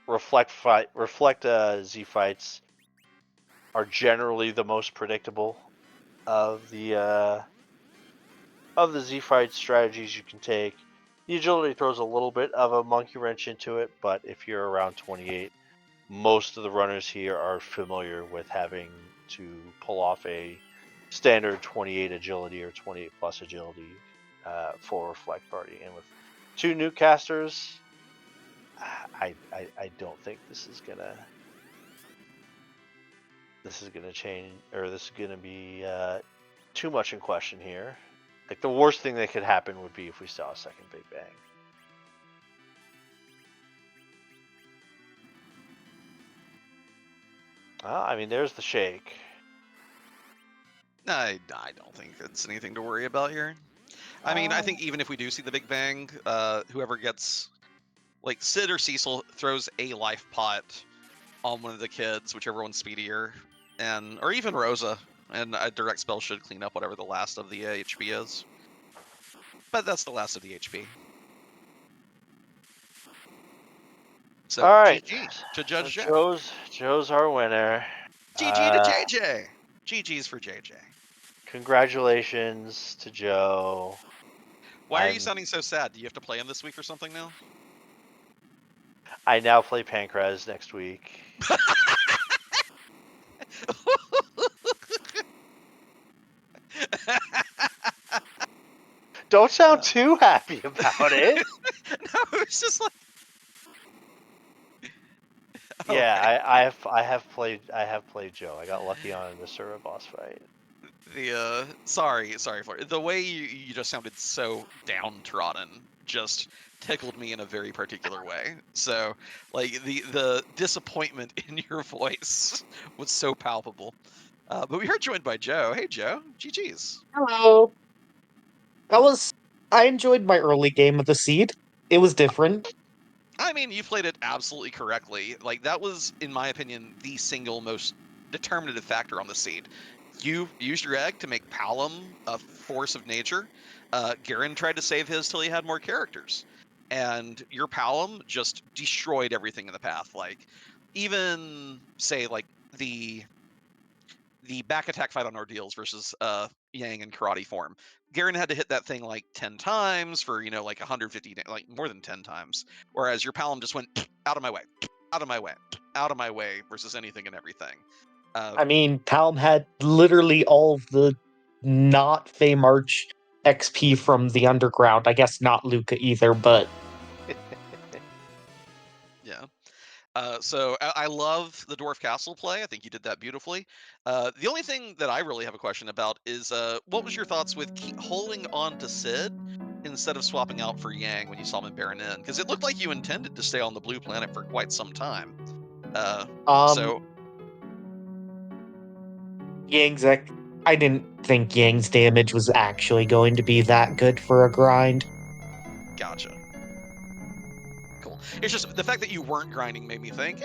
reflect Z fights are generally the most predictable of the Z fight strategies you can take. The agility throws a little bit of a monkey wrench into it, but if you're around 28, most of the runners here are familiar with having to pull off a standard 28 agility or 28 plus agility for reflect party. And with 2 new casters, I don't think this is gonna change, or this is gonna be too much in question here. Like, the worst thing that could happen would be if we saw a second Big Bang. I mean, there's the shake. I don't think it's anything to worry about here. I mean, I think even if we do see the Big Bang, whoever gets, like, Sid or Cecil throws a life pot on one of the kids, whichever one's speedier, or even Rosa, and a direct spell should clean up whatever the last of the HP is. But that's the last of the HP. So, All right, GG to Judge so Joe. Joe's our winner. GG to JJ. GG's for JJ. Congratulations to Joe. Why are you sounding so sad? Do you have to play him this week or something now? I now play Pancrase next week. Don't sound too happy about it. No, it's just like. Yeah, Okay. I have played Joe. I got lucky on the Sura boss fight. Sorry for it. The way you just sounded so downtrodden just tickled me in a very particular way. So, like, the disappointment in your voice was so palpable. But we are joined by Joe. Hey, Joe. GG's. Hello. I enjoyed my early game of the Seed. It was different. I mean, you played it absolutely correctly. Like, that was, in my opinion, the single most determinative factor on the seed. You used your egg to make Palom a force of nature. Guerin tried to save his till he had more characters. And your Palom just destroyed everything in the path. Like, even, say, like, the back attack fight on Ordeals versus Yang in karate form. Guerin had to hit that thing like 10 times for, like 150, like more than 10 times. Whereas your Palom just went out of my way, out of my way, out of my way versus anything and everything. I mean, Palm had literally all of the not Feymarch XP from the underground. I guess not Luca either, but Yeah. So I love the Dwarf Castle play. I think you did that beautifully. The only thing that I really have a question about is what was your thoughts with holding on to Sid instead of swapping out for Yang when you saw him in Baron Inn? Because it looked like you intended to stay on the blue planet for quite some time. So I didn't think Yang's damage was actually going to be that good for a grind. gotcha. Cool. It's just the fact that you weren't grinding made me think,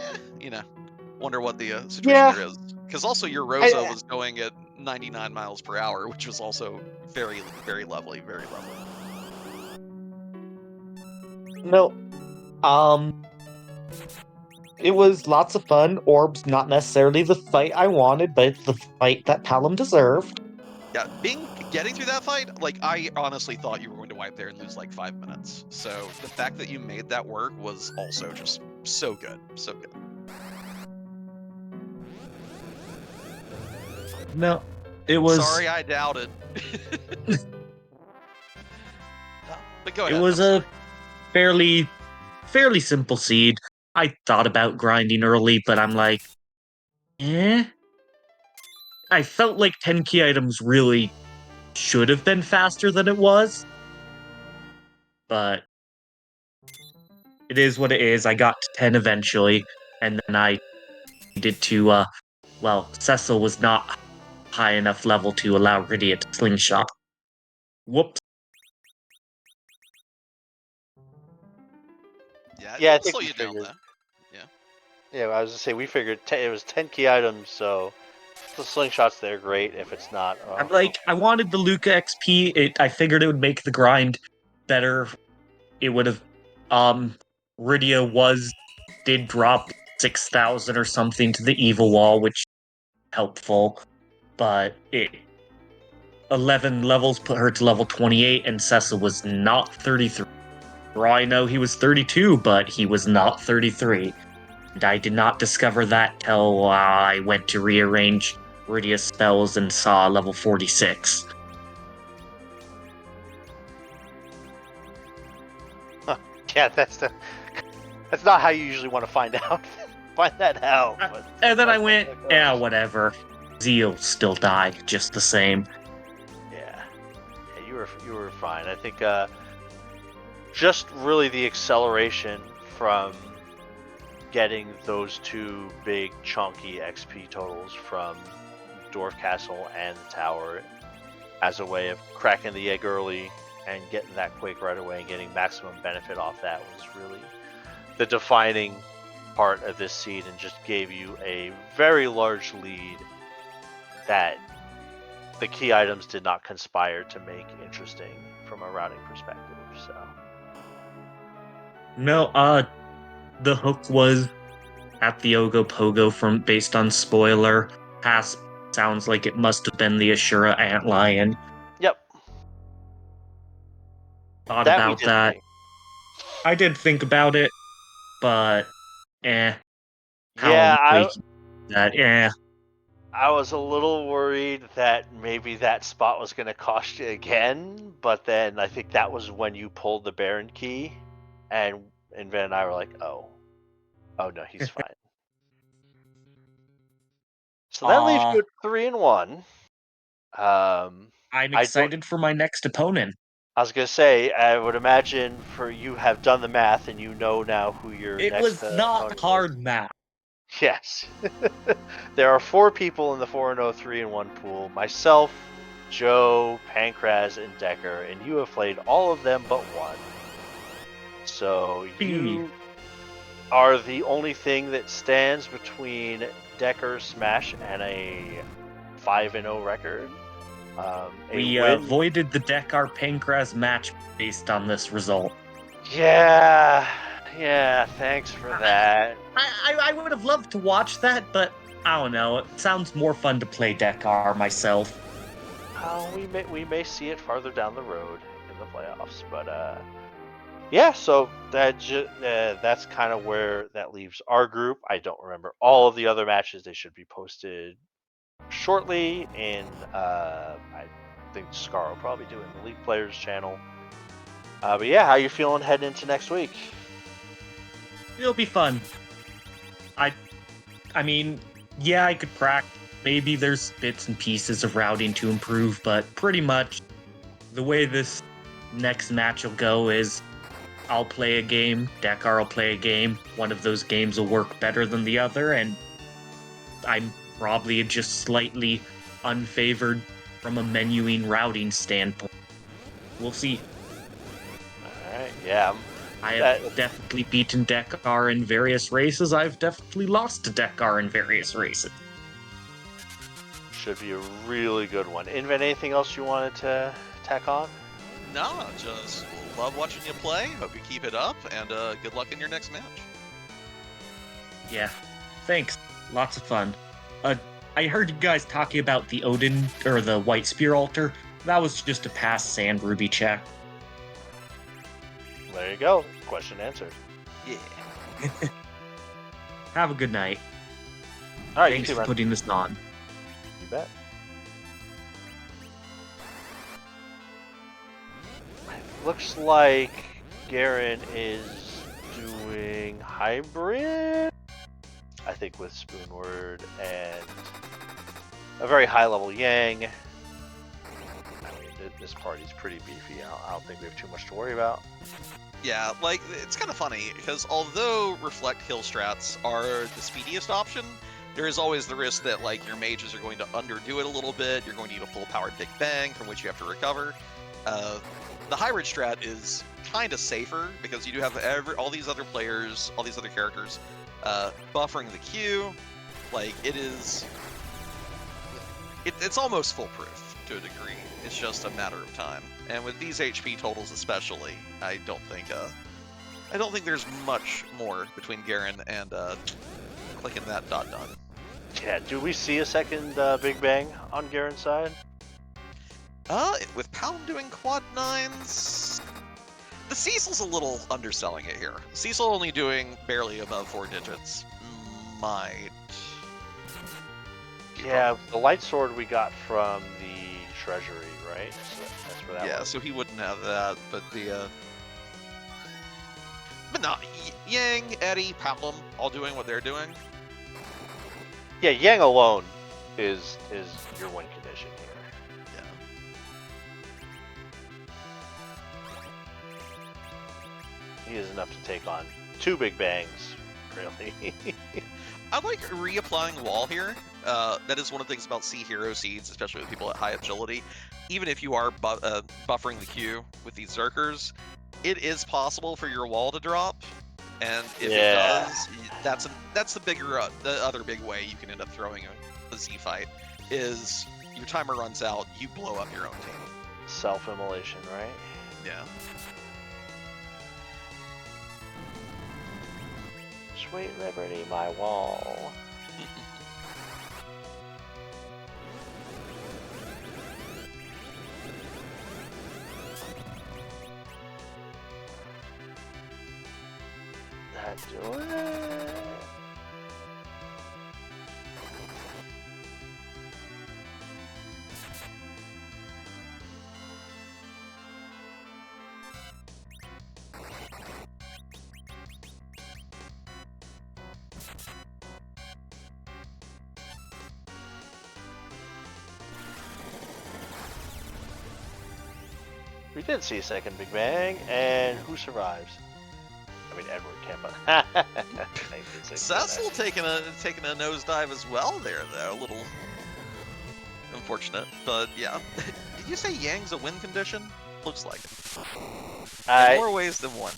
wonder what the situation Yeah, there is. Because also your Rosa was going at 99 miles per hour, which was also very, very lovely, very lovely. No. It was lots of fun. Orbs, not necessarily the fight I wanted, but it's the fight that Palom deserved. Yeah, getting through that fight, like, I honestly thought you were going to wipe there and lose like 5 minutes. So the fact that you made that work was also just so good, so good. No, it was. Sorry, I doubted. But go ahead. It was a fairly simple seed. I thought about grinding early, but I'm like, eh. I felt like 10 key items really should have been faster than it was. But it is what it is. I got to 10 eventually, and then I needed to, Cecil was not high enough level to allow Rydia to slingshot. Whoops. Yeah, I It'll think slow we you down figured. though. Yeah, I was gonna say we figured it was 10 key items, so the slingshot's there, great. If it's not, I'm like, I wanted the Luca XP. I figured it would make the grind better. It would have, Rydia did drop 6,000 or something to the evil wall, which is helpful. But 11 levels put her to level 28, and Sessa was not 33. For all I know, he was 32, but he was not 33. And I did not discover that till I went to rearrange Rydia's spells and saw level 46. Yeah, that's not how you usually want to find out. Find that out. But And then I went, yeah, whatever. Zeal still die just the same. Yeah, you were fine. I think just really the acceleration from getting those two big chunky XP totals from Dwarf Castle and the Tower as a way of cracking the egg early and getting that Quake right away and getting maximum benefit off that was really the defining part of this seed, and just gave you a very large lead that the key items did not conspire to make interesting from a routing perspective. So No, the hook was at the Ogopogo based on spoiler. Pass sounds like it must have been the Ashura Antlion. yep, Thought that we about did that. think. I did think about it, but Yeah, I was a little worried that maybe that spot was going to cost you again, but then I think that was when you pulled the Baron key, and Van and I were like, oh no, he's fine. So that leaves you at 3-1. I'm I excited for my next opponent. was gonna say, I would imagine for you have done the math and you know now who your It next was not opponent hard is. math. Yes. There are 4 people in the 4-0 3-1 pool. Myself, Joe, Pancraz, and Decker, and you have played all of them but one. So you are the only thing that stands between Decker's smash and a 5-0 record. We avoided the Dekar Pancraz match based on this result. Yeah, thanks for that. I would have loved to watch that, but I don't know. It sounds more fun to play Dekar myself. We may see it farther down the road in the playoffs, but yeah. So that's kind of where that leaves our group. I don't remember all of the other matches. They should be posted shortly, and I think Scar will probably do it in the League Players channel. But yeah, how you feeling heading into next week? It'll be fun. I mean, yeah, I could practice. Maybe there's bits and pieces of routing to improve, but pretty much the way this next match will go is I'll play a game, Dekar will play a game. One of those games will work better than the other, and I'm probably just slightly unfavored from a menuing routing standpoint. We'll see. Alright, yeah. I have definitely beaten Dekar in various races. I've definitely lost to Dekar in various races. Should be a really good one. Invent, anything else you wanted to tack on? No, just love watching you play. Hope you keep it up, and good luck in your next match. Yeah, thanks. Lots of fun. I heard you guys talking about the Odin, or the White Spear altar. That was just a pass Sand Ruby check. There you go. Question answered. Yeah. Have a good night. All right, Thanks you too, for man. putting this on. You bet. Looks like Guerin is doing hybrid, I think, with Spoonword and a very high level Yang. I mean, this party's pretty beefy. I don't think we have too much to worry about. Yeah, like, it's kind of funny, because although Reflect Hill strats are the speediest option, there is always the risk that, like, your mages are going to underdo it a little bit, you're going to need a full-powered Big Bang, from which you have to recover. The hybrid strat is kind of safer, because you do have all these other players, all these other characters, buffering the queue. Like, it is it's almost foolproof to a degree. It's just a matter of time. And with these HP totals especially, I don't think there's much more between Guerin and clicking that dot done. Yeah, do we see a second Big Bang on Guerin's side? With Pound doing quad 9s, the Cecil's a little underselling it here. Cecil only doing barely above 4 digits. Might. Yeah, the light sword we got from the treasury, right? So that's where that Yeah, was. so he wouldn't have that, but but no, Yang, Eddie, Palom, all doing what they're doing. Yeah, Yang alone is your win condition here. Yeah. He is enough to take on 2 Big Bangs, really. I like reapplying wall here. That is one of the things about C hero seeds, especially with people at high agility. Even if you are buffering the queue with these Zerkers, it is possible for your wall to drop. And if it does, that's the other big way you can end up throwing a Z fight is your timer runs out, you blow up your own team. Self-immolation, right? Yeah. Sweet liberty, my wall. That do it. We did see a second Big Bang, and who survives? I mean, Edward can't, but Cecil taking a nosedive as well there, though. A little unfortunate, but yeah. Did you say Yang's a win condition? Looks like it. In more ways than one.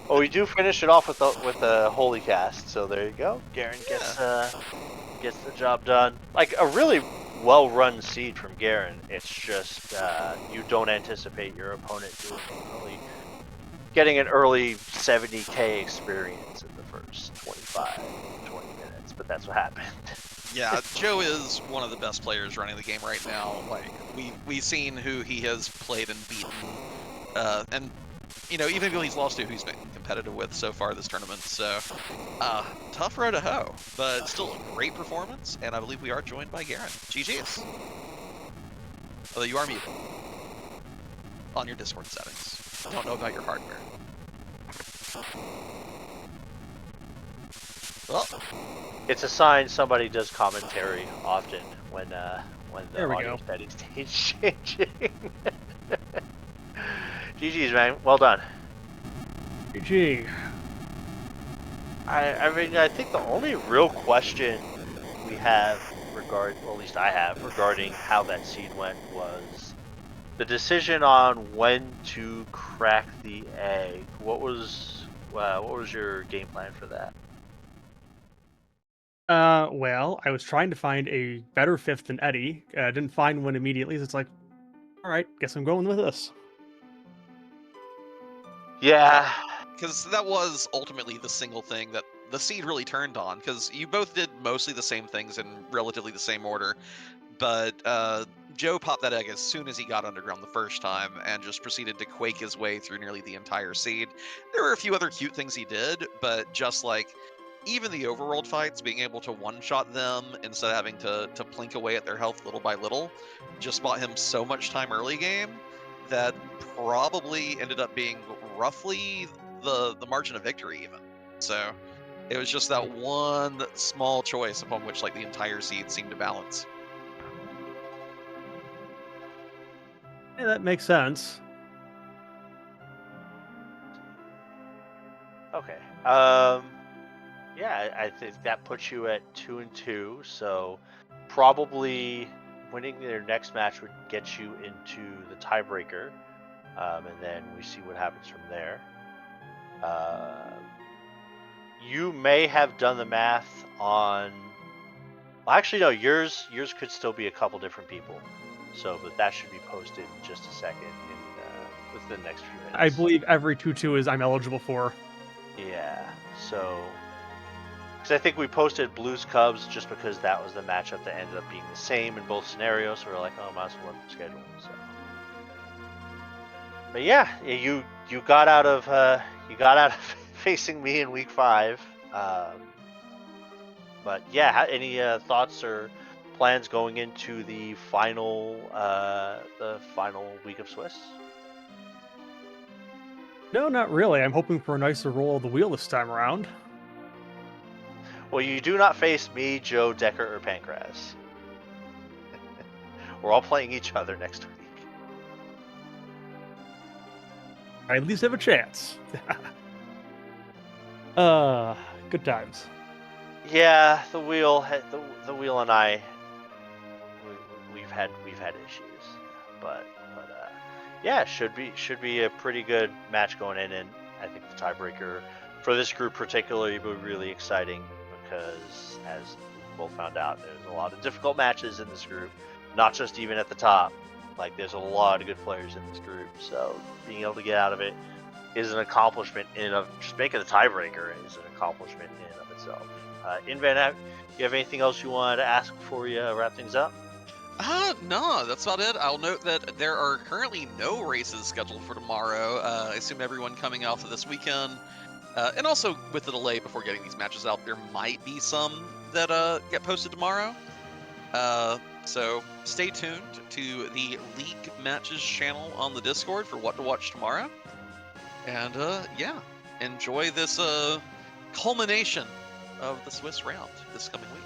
Well, we do finish it off with the holy cast, so there you go. Guerin gets the job done. Like a really well-run seed from Guerin. It's just you don't anticipate your opponent getting an early 70k experience in the first 20 minutes, but that's what happened. Yeah, Joe is one of the best players running the game right now. Like we've seen who he has played and beaten, and you know, even though he's lost to who he's been competitive with so far this tournament. So tough road to hoe, but still a great performance. And I believe we are joined by Guerin. GG's. Although you are muted on your Discord settings. I don't know about your hardware. Well, it's a sign somebody does commentary often when the audio settings changing. GG's, man. Well done. GG. I mean, I think the only real question we have at least I have, regarding how that seed went was the decision on when to crack the egg. What was your game plan for that? Well, I was trying to find a better fifth than Eddie. Didn't find one immediately, so it's like, all right, guess I'm going with this. Yeah. Because that was ultimately the single thing that the seed really turned on, because you both did mostly the same things in relatively the same order, but Joe popped that egg as soon as he got underground the first time and just proceeded to quake his way through nearly the entire seed. There were a few other cute things he did, but just like even the overworld fights, being able to one-shot them instead of having to plink away at their health little by little, just bought him so much time early game that probably ended up being roughly the margin of victory even. So it was just that one small choice upon which like the entire seed seemed to balance. Yeah, that makes sense. Okay. Yeah, I think that puts you at 2-2. So probably winning their next match would get you into the tiebreaker, and then we see what happens from there. You may have done the math on Actually, no. Yours could still be a couple different people. So, but that should be posted in just a second, within the next few minutes. I believe every 2-2 is I'm eligible for. Yeah. So, because I think we posted Blues Cubs just because that was the matchup that ended up being the same in both scenarios. So we're like, oh, might as well look at the schedule. So. But yeah, you got out of facing me in week 5. But yeah, any thoughts or plans going into the final week of Swiss? No, not really. I'm hoping for a nicer roll of the wheel this time around. Well, you do not face me, Joe, Decker, or Pancras. We're all playing each other next week. I at least have a chance. Good times. Yeah, the wheel and I, we've had issues, but yeah, should be a pretty good match going in, and I think the tiebreaker for this group particularly will be really exciting because, as we both found out, there's a lot of difficult matches in this group, not just even at the top. Like, there's a lot of good players in this group, so being able to get out of it is an accomplishment in and of just making the tiebreaker is an accomplishment in and of itself. Invan, you have anything else you wanted to ask before we wrap things up? No, that's about it. I'll note that there are currently no races scheduled for tomorrow. I assume everyone coming out of this weekend. And also, with the delay before getting these matches out, there might be some that get posted tomorrow. So stay tuned to the League Matches channel on the Discord for what to watch tomorrow. And yeah, enjoy this culmination of the Swiss round this coming week.